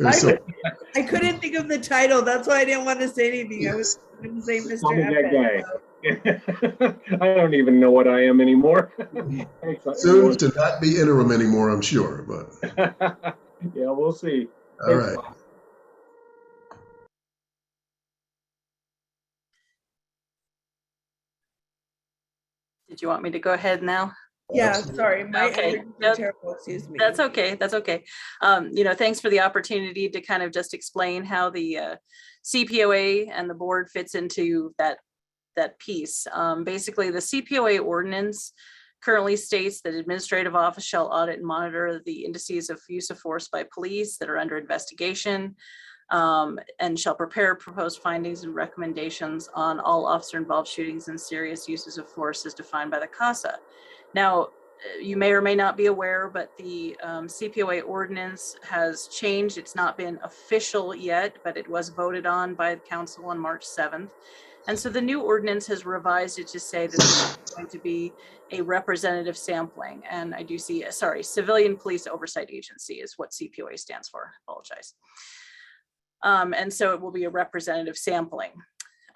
I couldn't think of the title. That's why I didn't want to say anything. Yes. I was going to say Mr. That guy. I don't even know what I am anymore. Soon to not be interim anymore, I'm sure, but yeah, we'll see. All right. Did you want me to go ahead now? Yeah, sorry, my okay. terrible, excuse me. That's okay. That's okay. Thanks for the opportunity to kind of just explain how the CPOA and the board fits into that piece. Basically, the CPOA ordinance currently states that administrative office shall audit and monitor the indices of use of force by police that are under investigation, and shall prepare proposed findings and recommendations on all officer-involved shootings and serious uses of force as defined by the CASA. Now, you may or may not be aware, but the CPOA ordinance has changed. It's not been official yet, but it was voted on by the council on March 7th. And so the new ordinance has revised it to say that this is going to be a representative sampling. And I do see, Civilian Police Oversight Agency is what CPOA stands for. I apologize. And so it will be a representative sampling.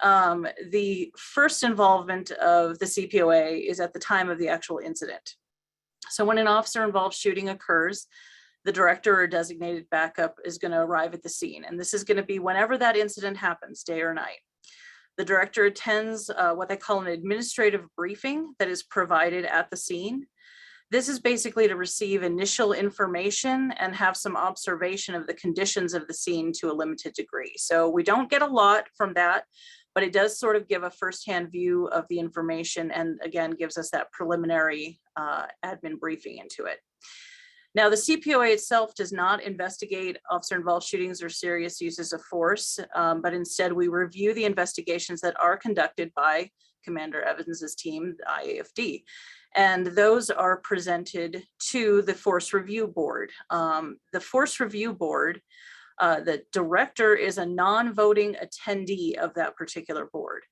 The first involvement of the CPOA is at the time of the actual incident. So when an officer-involved shooting occurs, the director or designated backup is going to arrive at the scene. And this is going to be whenever that incident happens, day or night. The director attends what they call an administrative briefing that is provided at the scene. This is basically to receive initial information and have some observation of the conditions of the scene to a limited degree. So we don't get a lot from that, but it does sort of give a firsthand view of the information and again, gives us that preliminary admin briefing into it. Now, the CPOA itself does not investigate officer-involved shootings or serious uses of force, but instead we review the investigations that are conducted by Commander Evans's team, the IAFD. And those are presented to the Force Review Board. The Force Review Board, the director is a non-voting attendee of that particular board.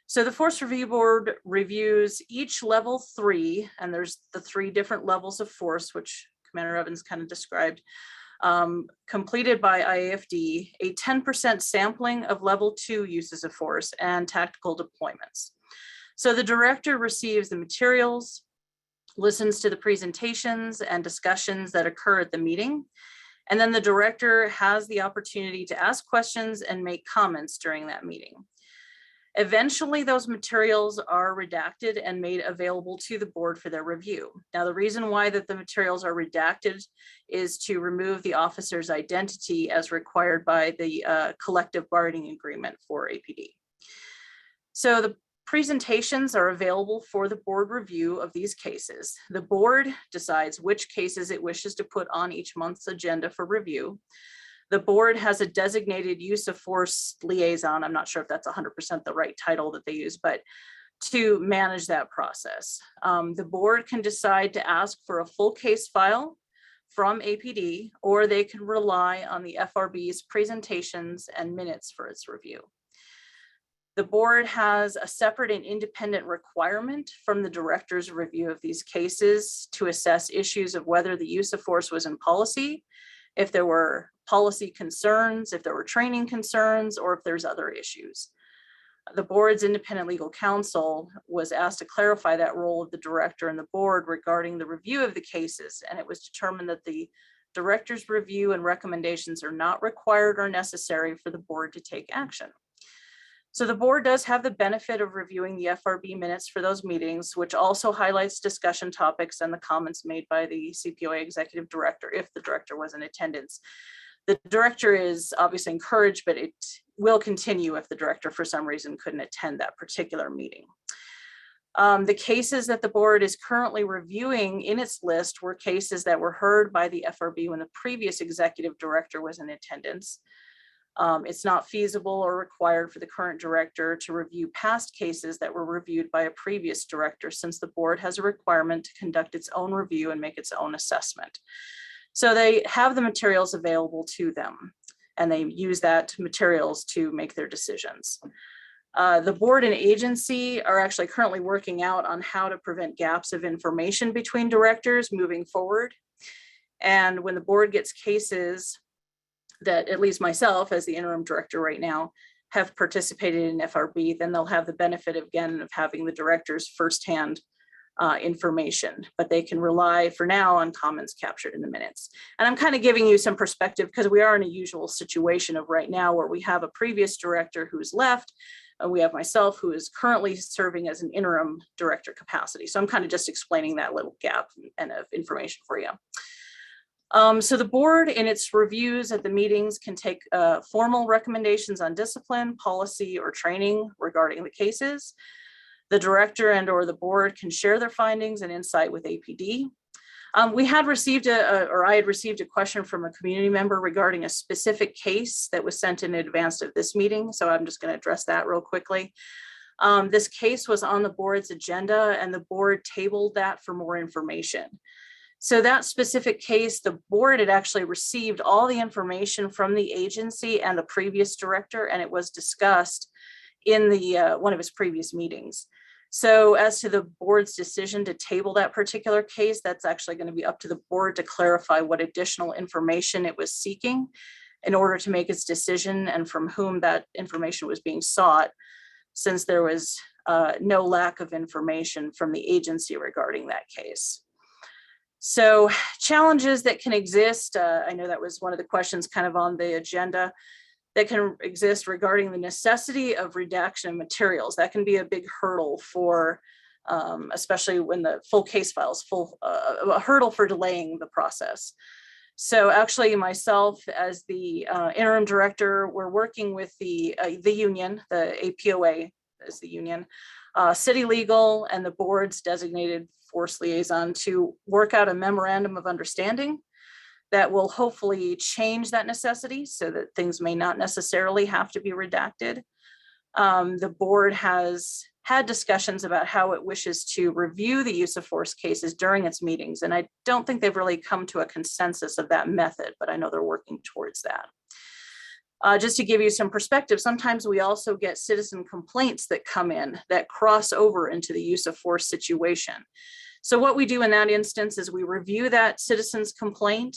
So the Force Review Board reviews each level 3, and there's the 3 different levels of force, which Commander Evans kind of described, completed by IAFD, a 10% sampling of level 2 uses of force and tactical deployments. So the director receives the materials, listens to the presentations and discussions that occur at the meeting, and then the director has the opportunity to ask questions and make comments during that meeting. Eventually, those materials are redacted and made available to the board for their review. Now, the reason why that the materials are redacted is to remove the officer's identity as required by the collective bargaining agreement for APD. So Presentations are available for the board review of these cases. The board decides which cases it wishes to put on each month's agenda for review. The board has a designated use of force liaison. I'm not sure if that's 100% the right title that they use, but to manage that process. The board can decide to ask for a full case file from APD, or they can rely on the FRB's presentations and minutes for its review. The board has a separate and independent requirement from the director's review of these cases to assess issues of whether the use of force was in policy, if there were policy concerns, if there were training concerns, or if there's other issues. The board's independent legal counsel was asked to clarify that role of the director and the board regarding the review of the cases, and it was determined that the director's review and recommendations are not required or necessary for the board to take action. So the board does have the benefit of reviewing the FRB minutes for those meetings, which also highlights discussion topics and the comments made by the CPOA executive director if the director was in attendance. The director is obviously encouraged, but it will continue if the director for some reason couldn't attend that particular meeting. The cases that the board is currently reviewing in its list were cases that were heard by the FRB when the previous executive director was in attendance. It's not feasible or required for the current director to review past cases that were reviewed by a previous director, since the board has a requirement to conduct its own review and make its own assessment. So they have the materials available to them, and they use that materials to make their decisions. The board and agency are actually currently working out on how to prevent gaps of information between directors moving forward. And when the board gets cases that at least myself as the interim director right now have participated in FRB, then they'll have the benefit again of having the director's firsthand information, but they can rely for now on comments captured in the minutes. And I'm kind of giving you some perspective because we are in a usual situation of right now where we have a previous director who's left, and we have myself who is currently serving as an interim director capacity. So I'm kind of just explaining that little gap and of information for you. So the board in its reviews at the meetings can take formal recommendations on discipline, policy, or training regarding the cases. The director and or the board can share their findings and insight with APD. I had received a question from a community member regarding a specific case that was sent in advance of this meeting. So I'm just going to address that real quickly. This case was on the board's agenda and the board tabled that for more information. So that specific case, the board had actually received all the information from the agency and the previous director, and it was discussed in the one of his previous meetings. So as to the board's decision to table that particular case, that's actually going to be up to the board to clarify what additional information it was seeking in order to make its decision and from whom that information was being sought, since there was no lack of information from the agency regarding that case. So challenges that can exist, I know that was one of the questions kind of on the agenda, that can exist regarding the necessity of redaction of materials. That can be a big hurdle for, especially when the full case file is full, a hurdle for delaying the process. So actually myself as the interim director, we're working with the union, the APOA is the union, city legal and the board's designated force liaison to work out a memorandum of understanding that will hopefully change that necessity so that things may not necessarily have to be redacted. The board has had discussions about how it wishes to review the use of force cases during its meetings. And I don't think they've really come to a consensus of that method, but I know they're working towards that. Just to give you some perspective, sometimes we also get citizen complaints that come in that cross over into the use of force situation. So what we do in that instance is we review that citizen's complaint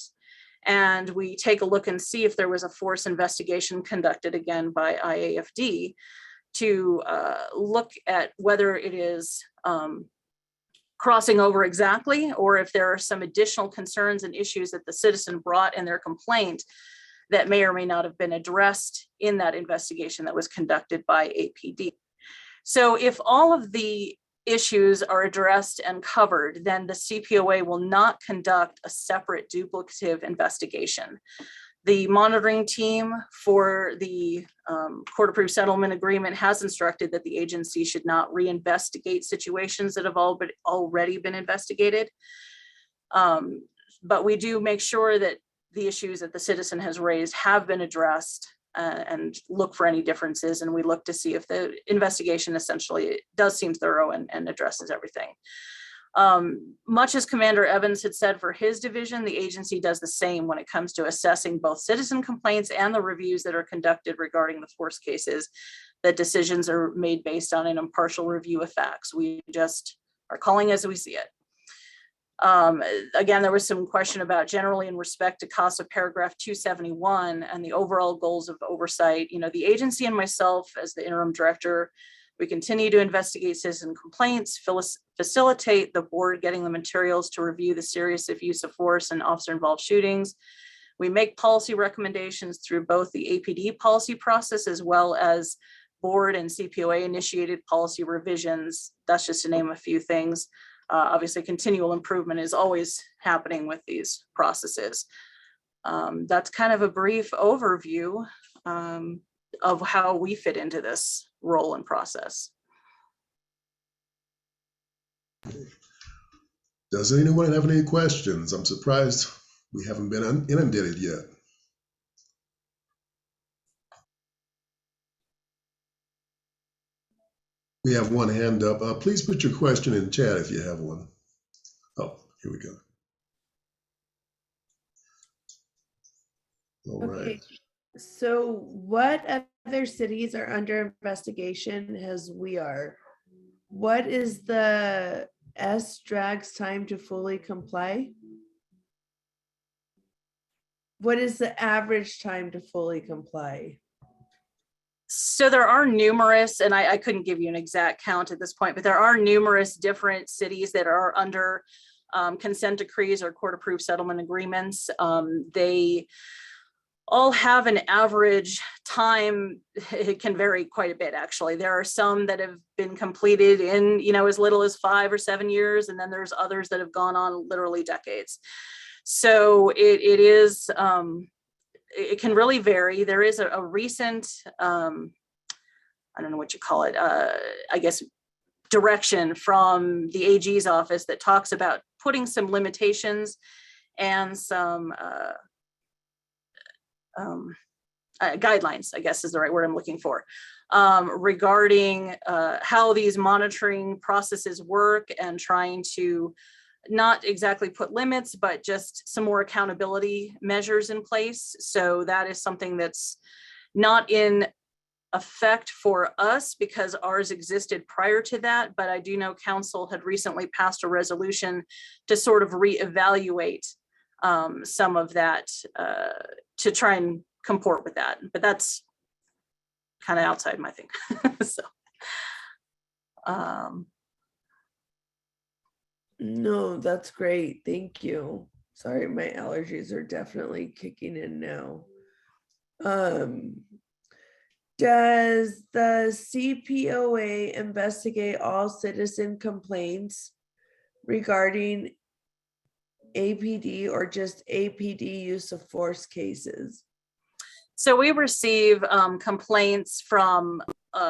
and we take a look and see if there was a force investigation conducted again by IAFD to look at whether it is crossing over exactly, or if there are some additional concerns and issues that the citizen brought in their complaint that may or may not have been addressed in that investigation that was conducted by APD. So if all of the issues are addressed and covered, then the CPOA will not conduct a separate duplicative investigation. The monitoring team for the court-approved settlement agreement has instructed that the agency should not reinvestigate situations that have already been investigated. But we do make sure that the issues that the citizen has raised have been addressed and look for any differences. And we look to see if the investigation essentially does seem thorough and addresses everything. Much as Commander Evans had said for his division, the agency does the same when it comes to assessing both citizen complaints and the reviews that are conducted regarding the force cases, that decisions are made based on an impartial review of facts. We just are calling as we see it. Again, there was some question about generally in respect to CASA paragraph 271 and the overall goals of oversight. You know, the agency and myself as the interim director, we continue to investigate citizen complaints, facilitate the board getting the materials to review the serious use of force and officer-involved shootings. We make policy recommendations through both the APD policy process as well as board and CPOA initiated policy revisions. That's just to name a few things. Obviously, continual improvement is always happening with these processes. That's kind of a brief overview of how we fit into this role and process. Does anyone have any questions? I'm surprised we haven't been inundated yet. We have one hand up. Please put your question in chat if you have one. Oh, here we go. All right. Okay, so what other cities are under investigation as we are? What is the SDRAG's time to fully comply? What is the average time to fully comply? So there are numerous, and I couldn't give you an exact count at this point, but there are numerous different cities that are under consent decrees or court-approved settlement agreements. They all have an average time. It can vary quite a bit, actually. There are some that have been completed in, you know, as little as 5 or 7 years, and then there's others that have gone on literally decades. So it is, it can really vary. There is a recent, I don't know what you call it, I guess, direction from the AG's office that talks about putting some limitations and some guidelines, I guess is the right word I'm looking for, regarding how these monitoring processes work and trying to not exactly put limits, but just some more accountability measures in place. So that is something that's not in effect for us because ours existed prior to that. But I do know council had recently passed a resolution to sort of reevaluate some of that to try and comport with that. But that's kind of outside my thing. So. No, that's great. Thank you. Sorry, my allergies are definitely kicking in now. Does the CPOA investigate all citizen complaints regarding APD or just APD use of force cases? So we receive complaints from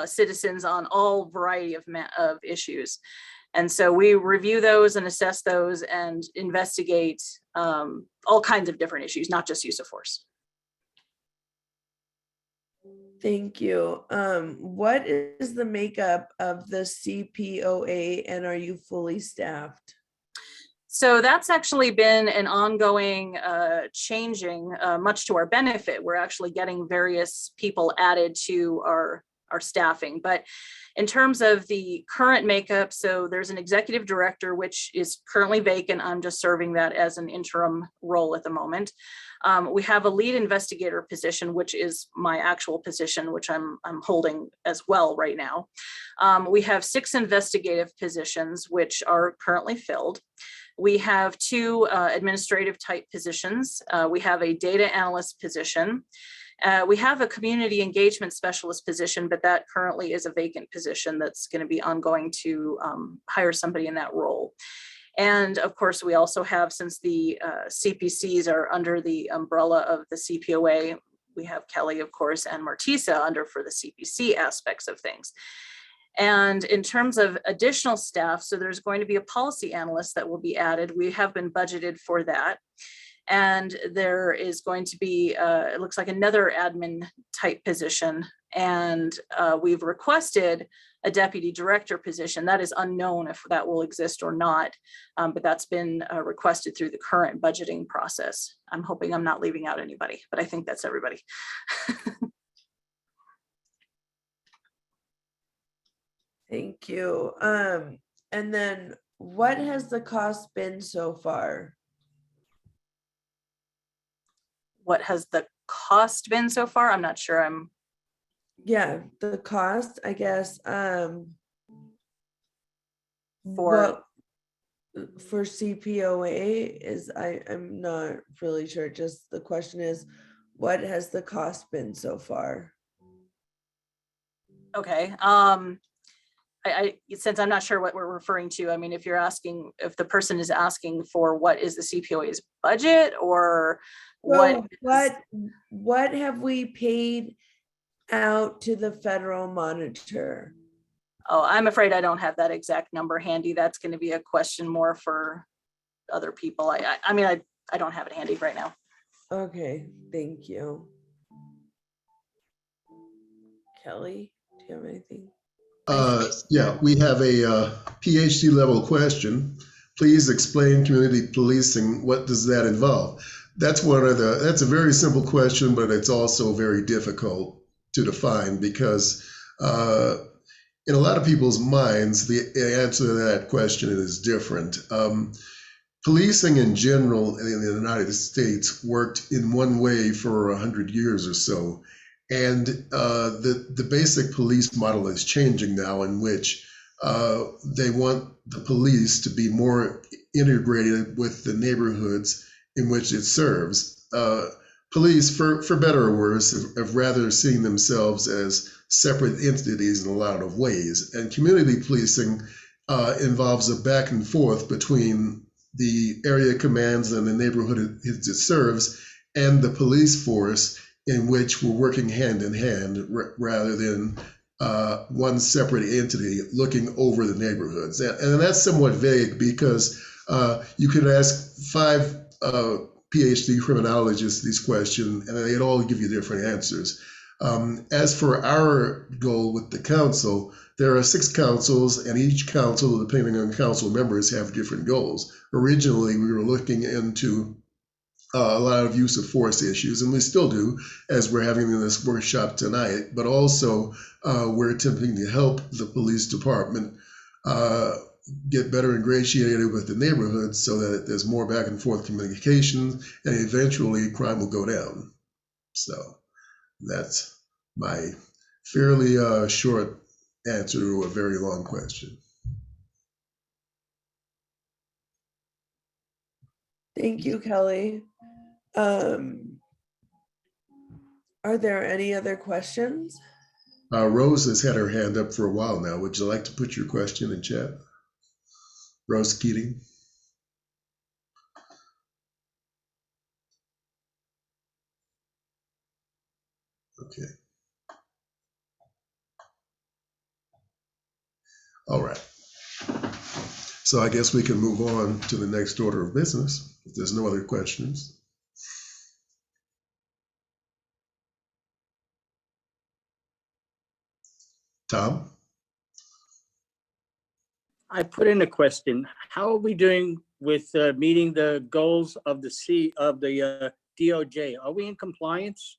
citizens on all variety of issues. And so we review those and assess those and investigate all kinds of different issues, not just use of force. Thank you. What is the makeup of the CPOA and are you fully staffed? So that's actually been an ongoing changing, much to our benefit. We're actually getting various people added to our staffing. But in terms of the current makeup, so there's an executive director, which is currently vacant. I'm just serving that as an interim role at the moment. We have a lead investigator position, which is my actual position, which I'm holding as well right now. We have 6 investigative positions, which are currently filled. We have 2 administrative type positions. We have a data analyst position. We have a community engagement specialist position, but that currently is a vacant position that's going to be ongoing to hire somebody in that role. And of course, we also have, since the CPCs are under the umbrella of the CPOA, we have Kelly, of course, and Martisa under for the CPC aspects of things. And in terms of additional staff, so there's going to be a policy analyst that will be added. We have been budgeted for that. And there is going to be, it looks like another admin type position. And we've requested a deputy director position. That is unknown if that will exist or not, but that's been requested through the current budgeting process. I'm hoping I'm not leaving out anybody, but I think that's everybody. Thank you. And then what has the cost been so far? What has the cost been so far? I'm not sure. Yeah, the cost, I guess, For CPOA is, I'm not really sure. Just the question is, what has the cost been so far? okay. Since I'm not sure what we're referring to, I mean, if you're asking, if the person is asking for what is the CPOA's budget, or So what have we paid out to the federal monitor? Oh, I'm afraid I don't have that exact number handy. That's going to be a question more for other people. I mean, I don't have it handy right now. Okay, thank you. Kelly, do you have anything? Yeah, we have a PhD level question. Please explain community policing. What does that involve? That's that's a very simple question, but it's also very difficult to define because in a lot of people's minds, the answer to that question is different. Policing in general in the United States worked in one way for 100 years or so. And the basic police model is changing now, in which they want the police to be more integrated with the neighborhoods in which it serves. Police, for better or worse, have rather seen themselves as separate entities in a lot of ways. And community policing involves a back and forth between the area commands and the neighborhood it serves and the police force, in which we're working hand in hand rather than one separate entity looking over the neighborhoods. And that's somewhat vague because you could ask 5 PhD criminologists these questions and they'd all give you different answers. As for our goal with the council, there are 6 councils, and each council, depending on council members, have different goals. Originally, we were looking into a lot of use of force issues, and we still do, as we're having this workshop tonight, but also we're attempting to help the police department get better ingratiated with the neighborhoods so that there's more back and forth communication, and eventually crime will go down. So that's my fairly short answer to a very long question. Thank you, Kelly. Are there any other questions? Rose has had her hand up for a while now. Would you like to put your question in chat? Rose Keating. Okay. All right. So I guess we can move on to the next order of business if there's no other questions. Tom? I put in a question. How are we doing with meeting the goals of the DOJ? Are we in compliance?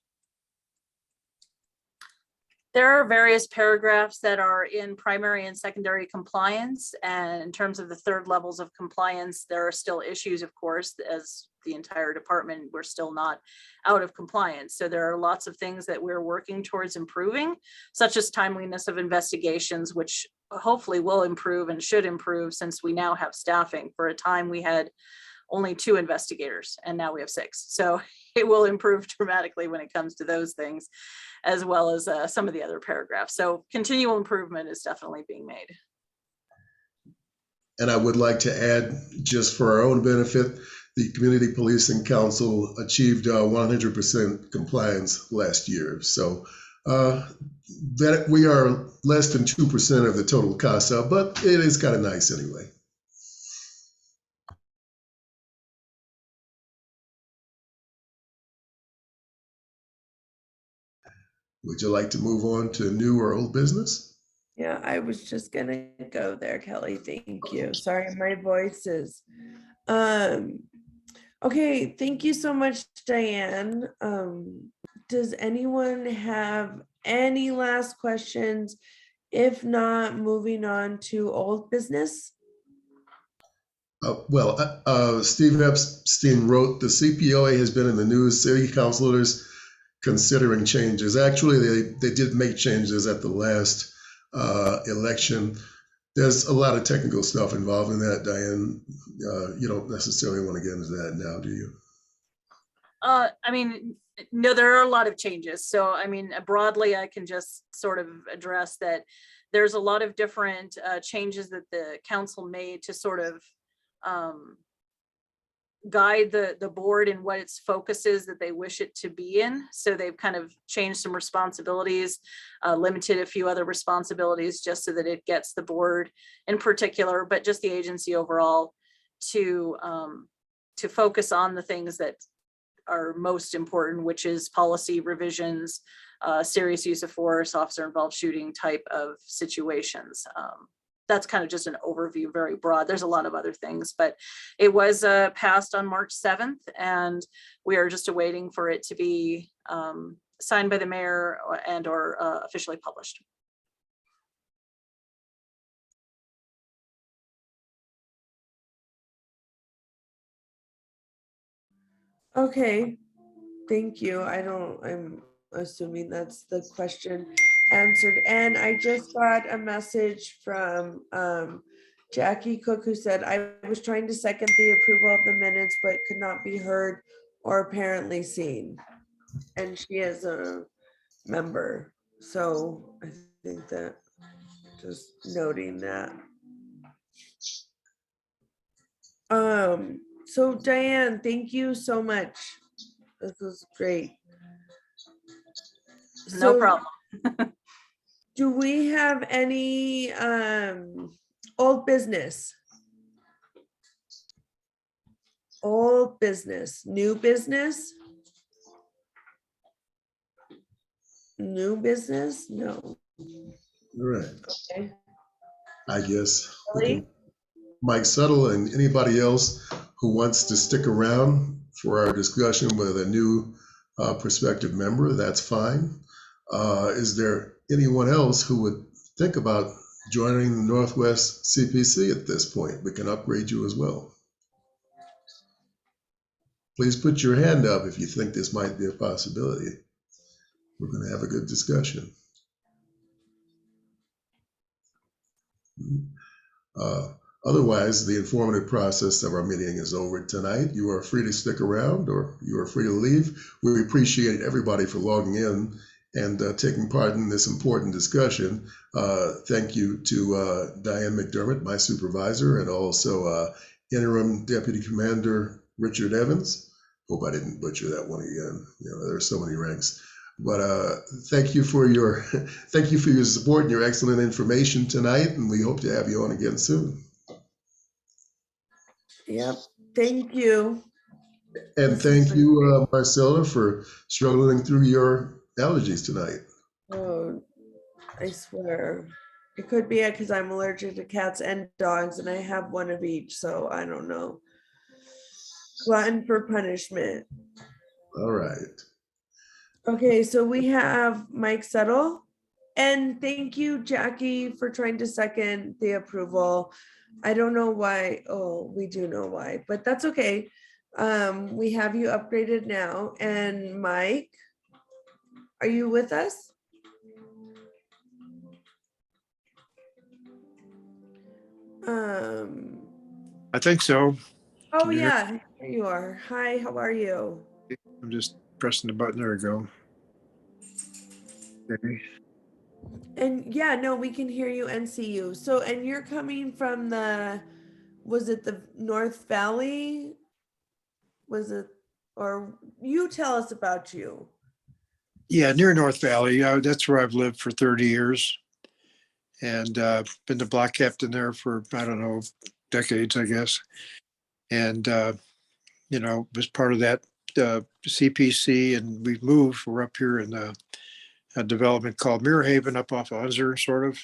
There are various paragraphs that are in primary and secondary compliance. And in terms of the 3rd levels of compliance, there are still issues, of course, as the entire department, we're still not out of compliance. So there are lots of things that we're working towards improving, such as timeliness of investigations, which hopefully will improve and should improve since we now have staffing. For a time, we had only 2 investigators, and now we have 6. So it will improve dramatically when it comes to those things, as well as some of the other paragraphs. So continual improvement is definitely being made. And I would like to add, just for our own benefit, the Community Policing Council achieved 100% compliance last year. So that we are less than 2% of the total CASA, but it is kind of nice anyway. Would you like to move on to new or old business? Yeah, I was just gonna go there, Kelly. Thank you. Sorry, my voice is. Okay, thank you so much, Diane. Does anyone have any last questions? If not, moving on to old business. Steve Epstein wrote, the CPOA has been in the news, city councilors considering changes. Actually, they did make changes at the last election. There's a lot of technical stuff involved in that, Diane. You don't necessarily want to get into that now, do you? I mean, no, there are a lot of changes. So, I mean, broadly, I can just sort of address that there's a lot of different changes that the council made to sort of guide the board in what its focus is that they wish it to be in. So they've kind of changed some responsibilities, limited a few other responsibilities just so that it gets the board in particular, but just the agency overall to focus on the things that are most important, which is policy revisions, serious use of force, officer involved shooting type of situations. That's kind of just an overview, very broad. There's a lot of other things, but it was passed on March 7th, and we are just awaiting for it to be signed by the mayor and or officially published. Okay, thank you. I'm assuming that's the question answered. And I just got a message from Jackie Cook, who said, I was trying to second the approval of the minutes, but could not be heard or apparently seen. And she is a member. So I think that just noting that. So Diane, thank you so much. This was great. No problem. Do we have any old business? Old business, new business? New business? No. All right. Okay. I guess we Kelly? can, Mike Settle and anybody else who wants to stick around for our discussion with a new prospective member, that's fine. Is there anyone else who would think about joining the Northwest CPC at this point? We can upgrade you as well. Please put your hand up if you think this might be a possibility. We're going to have a good discussion. Otherwise, the informative process of our meeting is over tonight. You are free to stick around or you are free to leave. We appreciate everybody for logging in and taking part in this important discussion. Thank you to Diane McDermott, my supervisor, and also Interim Deputy Commander Richard Evans. Hope I didn't butcher that one again. You know, there's so many ranks. But thank you for your support and your excellent information tonight, and we hope to have you on again soon. Yep. Thank you. And thank you, Marcella, for struggling through your allergies tonight. Oh, I swear. It could be because I'm allergic to cats and dogs, and I have one of each, so I don't know. Glutton for punishment. All right. Okay, so we have Mike Settle. And thank you, Jackie, for trying to second the approval. I don't know why. Oh, we do know why, but that's okay. We have you upgraded now. And Mike, are you with us? I think so. Oh Can you hear- yeah, here you are. Hi, how are you? I'm just pressing the button. There we go. Okay. And yeah, no, we can hear you and see you. So, and you're coming from the was it the North Valley? Was it, or you tell us about you. Yeah, near North Valley. That's where I've lived for 30 years. And been the block captain there for, I don't know, decades, I guess. And, was part of that CPC, and we've moved. We're up here in a development called Mirror Haven up off of Unser, sort of.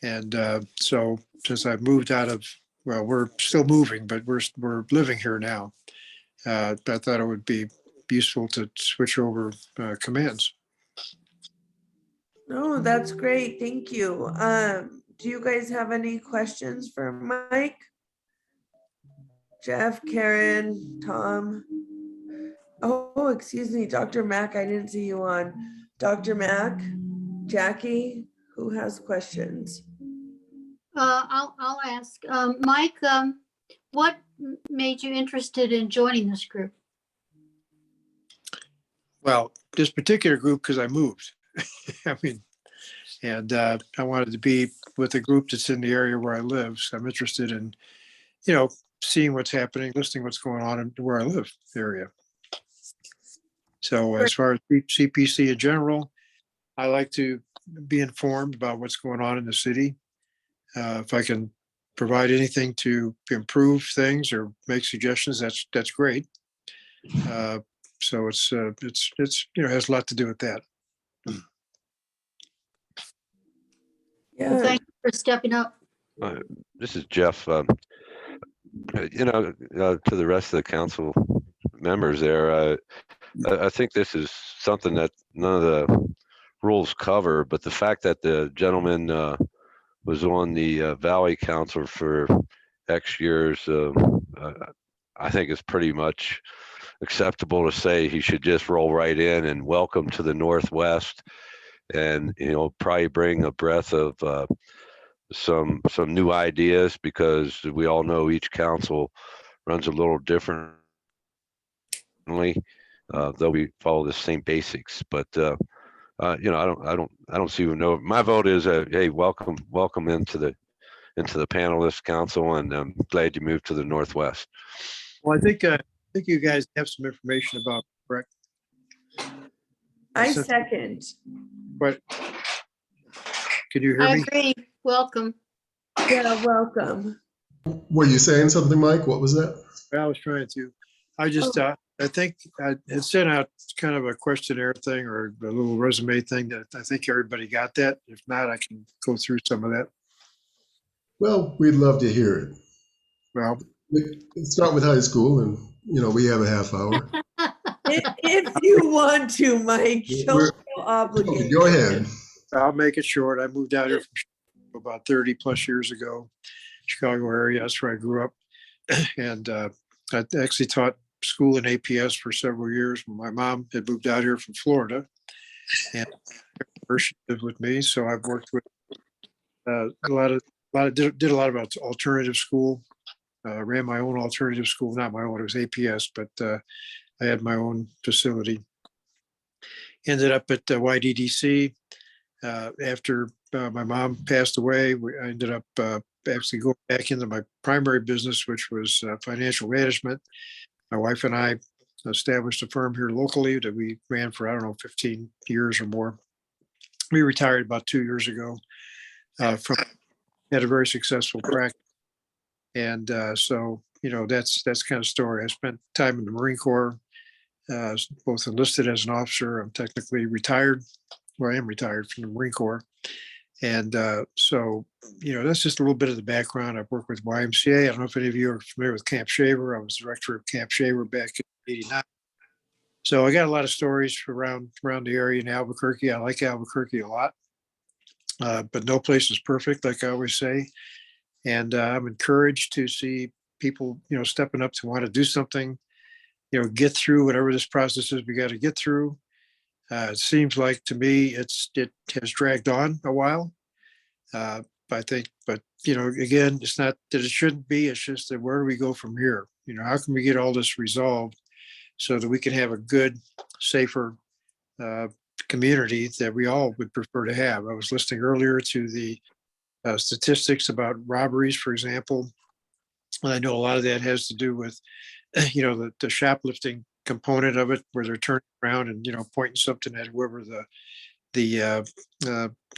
And so since I've moved out of, well, we're still moving, but we're living here now. I thought it would be useful to switch over commands. Oh, that's great. Thank you. Do you guys have any questions for Mike? Jeff, Karen, Tom? Oh, excuse me, Dr. Mack, I didn't see you on. Dr. Mack, Jackie, who has questions? I'll ask. Mike, what made you interested in joining this group? Well, this particular group, because I moved. I mean, and I wanted to be with a group that's in the area where I live. So I'm interested in, seeing what's happening, listening what's going on in where I live area. So as far as CPC in general, I like to be informed about what's going on in the city. If I can provide anything to improve things or make suggestions, that's great. So it's has a lot to do with that. Well, thank you for stepping up. This is Jeff. To the rest of the council members there, I think this is something that none of the rules cover, but the fact that the gentleman was on the Valley Council for X years, I think it's pretty much acceptable to say he should just roll right in and welcome to the Northwest, and probably bring a breath of some new ideas, because we all know each council runs a little differently, though we follow the same basics. But I don't see no. My vote is hey, welcome into the panelist council, and I'm glad you moved to the Northwest. Well, I think you guys have some information about, correct? I second. But can you hear I me? agree. Welcome. Yeah, welcome. Were you saying something, Mike? What was that? I was trying to. I just, I think I had sent out kind of a questionnaire thing or a little resume thing that I think everybody got that. If not, I can go through some of that. Well, we'd love to hear it. Well, Let's start with high school, and we have a half hour. If you want to, Mike, don't feel Okay, obligated. go ahead. I'll make it short. I moved out here from Chicago about 30 plus years ago, Chicago area. That's where I grew up. And I actually taught school in APS for several years. My mom had moved out here from Florida, and she lived with me. So I've worked with did a lot about alternative school. Ran my own alternative school, not my own, it was APS, but I had my own facility. Ended up at YDDC after my mom passed away. I ended up actually going back into my primary business, which was financial management. My wife and I established a firm here locally that we ran for, 15 years or more. We retired about 2 years ago from, had a very successful practice. And so, that's kind of story. I spent time in the Marine Corps, both enlisted as an officer. I'm technically retired. Well, I am retired from the Marine Corps. And so, that's just a little bit of the background. I've worked with YMCA. I don't know if any of you are familiar with Camp Shaver. I was director of Camp Shaver back in '89. So I got a lot of stories around the area in Albuquerque. I like Albuquerque a lot, but no place is perfect, like I always say. And I'm encouraged to see people, stepping up to want to do something, get through whatever this process is we got to get through. It seems like to me it has dragged on a while. I think, but again, it's not that it shouldn't be. It's just that where do we go from here? How can we get all this resolved so that we can have a good, safer community that we all would prefer to have? I was listening earlier to the statistics about robberies, for example. And I know a lot of that has to do with, the shoplifting component of it, where they're turning around and, pointing something at whoever the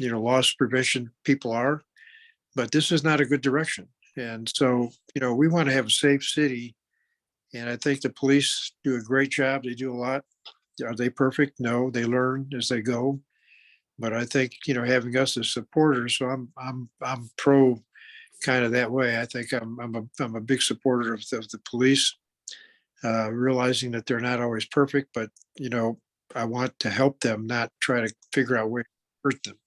loss prevention people are. But this is not a good direction. And so, we want to have a safe city. And I think the police do a great job. They do a lot. Are they perfect? No, they learn as they go. But I think, having us as supporters, so I'm pro kind of that way. I think I'm a big supporter of the police, realizing that they're not always perfect, but I want to help them, not try to figure out ways to hurt them.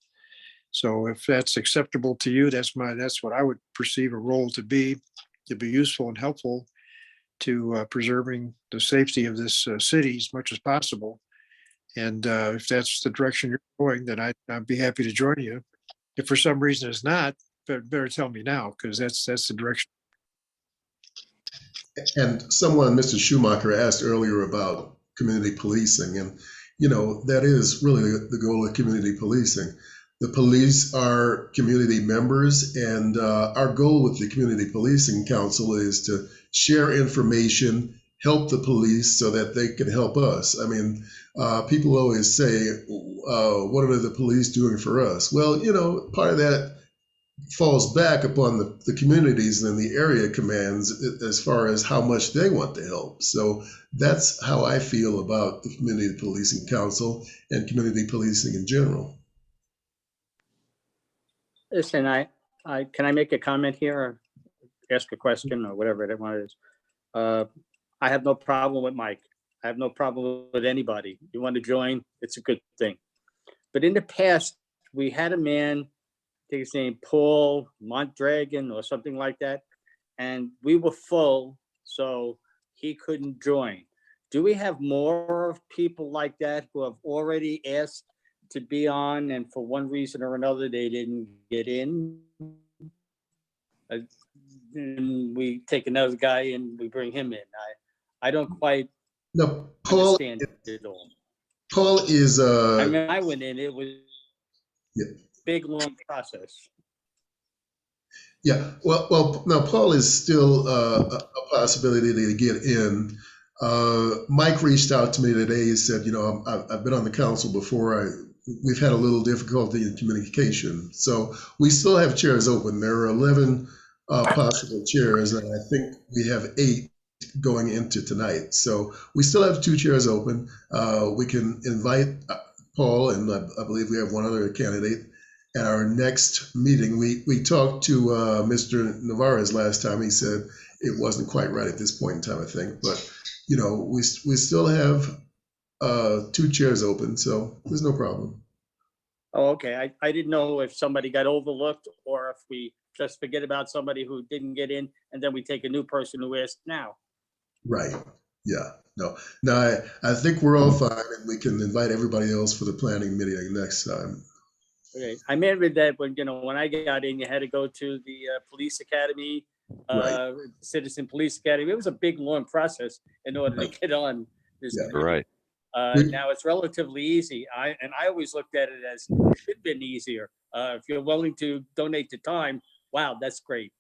So if that's acceptable to you, that's what I would perceive a role to be useful and helpful to preserving the safety of this city as much as possible. And if that's the direction you're going, then I'd be happy to join you. If for some reason it's not, better tell me now, because that's the direction. And someone, Mr. Schumacher, asked earlier about community policing, and that is really the goal of community policing. The police are community members, and our goal with the Community Policing Council is to share information, help the police so that they can help us. I mean, people always say, what are the police doing for us? Well, part of that falls back upon the communities and the area commands as far as how much they want to help. So that's how I feel about the Community Policing Council and community policing in general. Listen, can I make a comment here or ask a question or whatever it is? I have no problem with Mike. I have no problem with anybody. You want to join, it's a good thing. But in the past, we had a man, I think his name Paul Montdragon or something like that, and we were full, so he couldn't join. Do we have more people like that who have already asked to be on, and for one reason or another they didn't get in? And we take another guy and we bring him in. I don't quite understand it all. Paul is I mean, I went in, it was yeah. Big long process. Yeah, well, now Paul is still a possibility to get in. Mike reached out to me today. He said, I've been on the council before. We've had a little difficulty in communication. So we still have chairs open. There are 11 possible chairs, and I think we have 8 going into tonight. So we still have 2 chairs open. We can invite Paul, and I believe we have one other candidate. At our next meeting, we talked to Mr. Navarez last time. He said it wasn't quite right at this point in time, I think. But, we still have 2 chairs open, so there's no problem. Oh, okay. I didn't know if somebody got overlooked or if we just forget about somebody who didn't get in and then we take a new person who asked now. Right. Yeah. No, I think we're all fine, and we can invite everybody else for the planning meeting next time. Okay. I remember that when I got in, you had to go to the police academy, Right. Citizen Police Academy. It was a big, long process in order to get on this. Yeah. Right. Now it's relatively easy. I always looked at it as it should have been easier. If you're willing to donate the time, wow, that's great.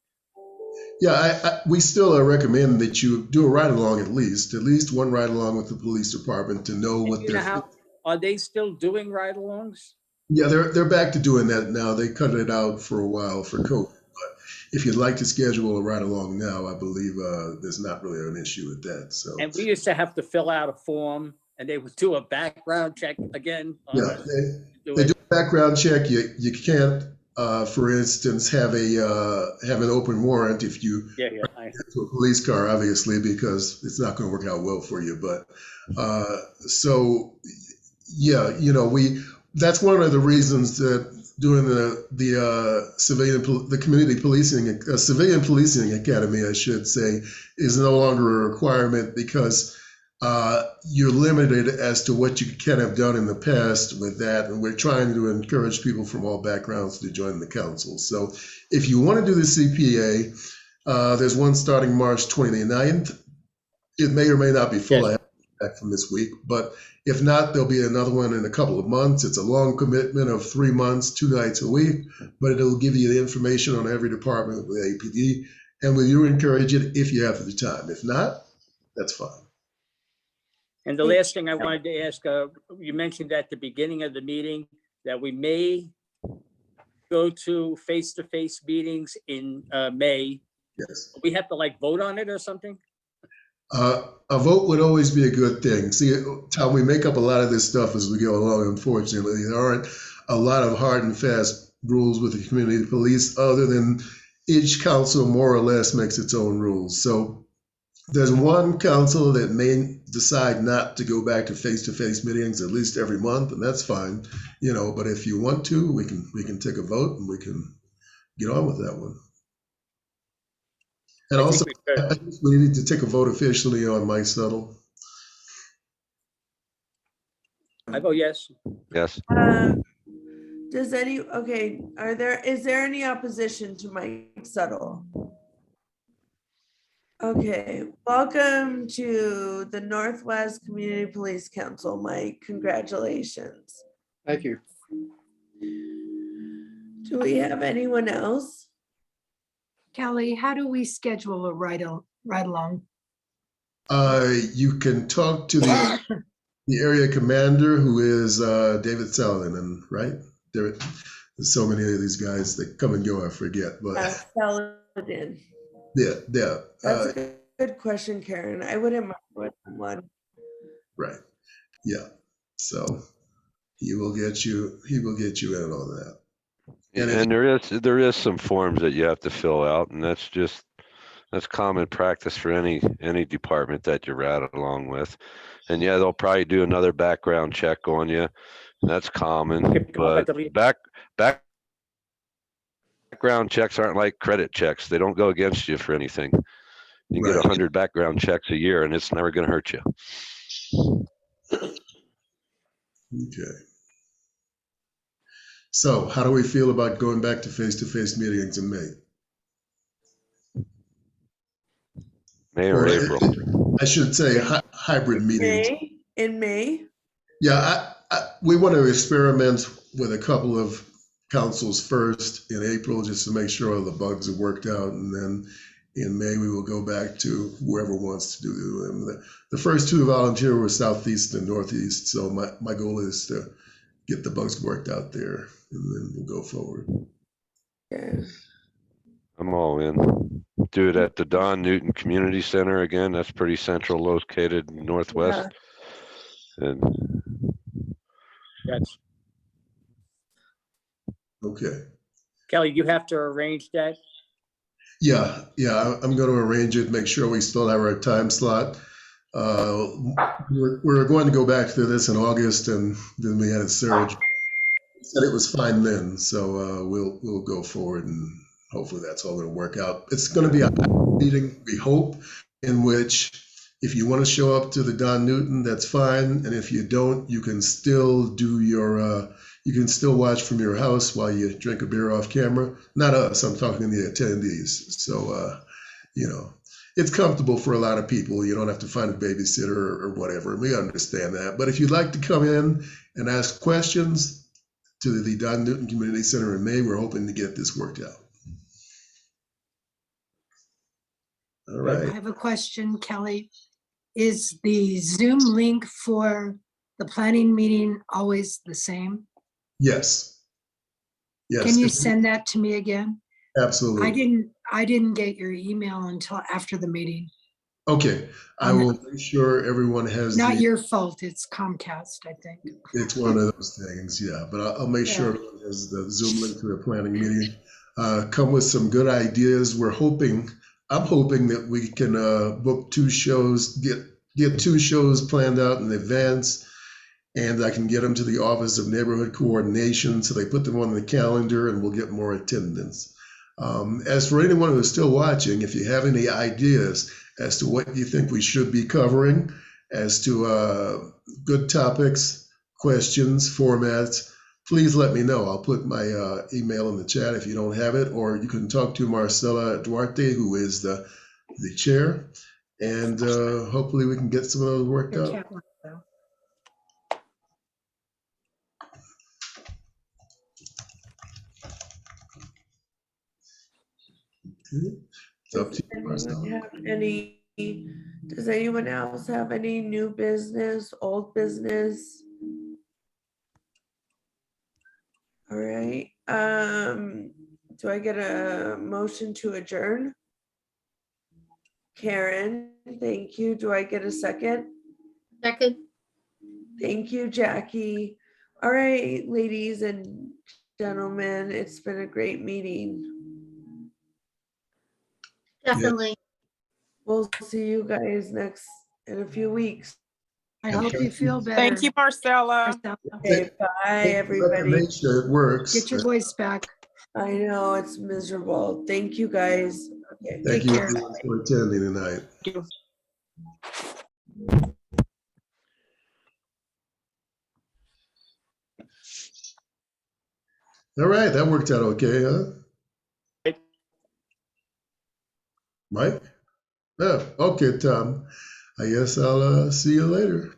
Yeah, we still recommend that you do a ride along at least one ride along with the police department to know what they're. Are they still doing ride-alongs? Yeah, they're back to doing that now. They cut it out for a while for COVID, but if you'd like to schedule a ride along now, I believe there's not really an issue with that. So. And we used to have to fill out a form, and they would do a background check again. Yeah, they do a background check. You can't, for instance, have an open warrant if you get to a police car, obviously, because it's not going to work out well for you. But so yeah, that's one of the reasons that doing the community policing, civilian policing academy, I should say, is no longer a requirement because you're limited as to what you can have done in the past with that. And we're trying to encourage people from all backgrounds to join the council. So if you want to do the CPA, there's one starting March 29th. It may or may not be full. Yes. Back from this week, but if not, there'll be another one in a couple of months. It's a long commitment of 3 months, 2 nights a week, but it'll give you the information on every department with APD, And will you encourage it if you have the time? If not, that's fine. And the last thing I wanted to ask, you mentioned at the beginning of the meeting that we may go to face-to-face meetings in May. Yes. We have to like vote on it or something? A vote would always be a good thing. See, Tom, we make up a lot of this stuff as we go along, unfortunately. There aren't a lot of hard and fast rules with the community police other than each council more or less makes its own rules. So there's one council that may decide not to go back to face-to-face meetings at least every month, and that's fine, you know, but if you want to, we can take a vote and we can get on with that one. And also, I think we need to take a vote officially on Mike Settle. I vote yes. Yes. Does any, okay, is there any opposition to Mike Settle? Okay, welcome to the Northwest Community Police Council, Mike. Congratulations. Thank you. Do we have anyone else? Kelly, how do we schedule a ride along? You can talk to the area commander, who is David Saladin, right? There's so many of these guys that come and go, I forget, but Saladin. yeah. That's a good question, Karen. I wouldn't mind with one. Right. Yeah. So he will get you in on that. And there is some forms that you have to fill out, and that's common practice for any department that you're at along with. And yeah, they'll probably do another background check on you. That's common, but background checks aren't like credit checks. They don't go against you for anything. You can get 100 background checks a year, and it's never going to hurt you. Okay. So how do we feel about going back to face-to-face meetings in May? May or April? I should say hybrid meetings. In May? Yeah, we want to experiment with a couple of councils first in April, just to make sure all the bugs are worked out. And then in May, we will go back to whoever wants to do them. The first two volunteer were Southeast and Northeast. So my goal is to get the bugs worked out there, and then we'll go forward. Yeah. I'm all in. Do it at the Don Newton Community Center again. That's pretty central located Northwest. Yeah. And Yes. Okay. Kelly, you have to arrange that. Yeah, I'm going to arrange it, make sure we still have our time slot. We're going to go back to this in August, and then we had a surge. Said it was fine then, so we'll go forward, and hopefully that's all going to work out. It's going to be a meeting, we hope, in which if you want to show up to the Don Newton, that's fine, and if you don't, you can still do your you can still watch from your house while you drink a beer off camera. Not us, I'm talking to the attendees. So, you know, it's comfortable for a lot of people. You don't have to find a babysitter or whatever. We understand that. But if you'd like to come in and ask questions to the Don Newton Community Center in May, we're hoping to get this worked out. All right. I have a question, Kelly. Is the Zoom link for the planning meeting always the same? Yes. Yes. Can you send that to me again? Absolutely. I didn't get your email until after the meeting. Okay. I will make sure everyone has. Not your fault. It's Comcast, I think. It's one of those things, yeah. But I'll make sure everyone has the Zoom link to the planning meeting. Come with some good ideas. I'm hoping that we can book 2 shows, get 2 shows planned out in advance, and I can get them to the Office of Neighborhood Coordination so they put them on the calendar, and we'll get more attendance. As for anyone who is still watching, if you have any ideas as to what you think we should be covering, as to good topics, questions, formats, please let me know. I'll put my email in the chat if you don't have it, or you can talk to Marcela Duarte, who is the chair, and hopefully we can get some of those worked out. It's up Does to you, Marcella. does anyone else have any new business, old business? All right, do I get a motion to adjourn? Karen, thank you. Do I get a second? Second. Thank you, Jackie. All right, ladies and gentlemen, it's been a great meeting. Definitely. We'll see you guys in a few weeks. I hope you feel better. Thank you, Marcella. Marcella. Okay, bye, everybody. Make sure it works. Get your voice back. I know it's miserable. Thank you, guys. Okay. Thank Take you care. for attending tonight. Thank you. All right, that worked out okay, huh? Mike? Yeah, okay, Tom. I guess I'll see you later.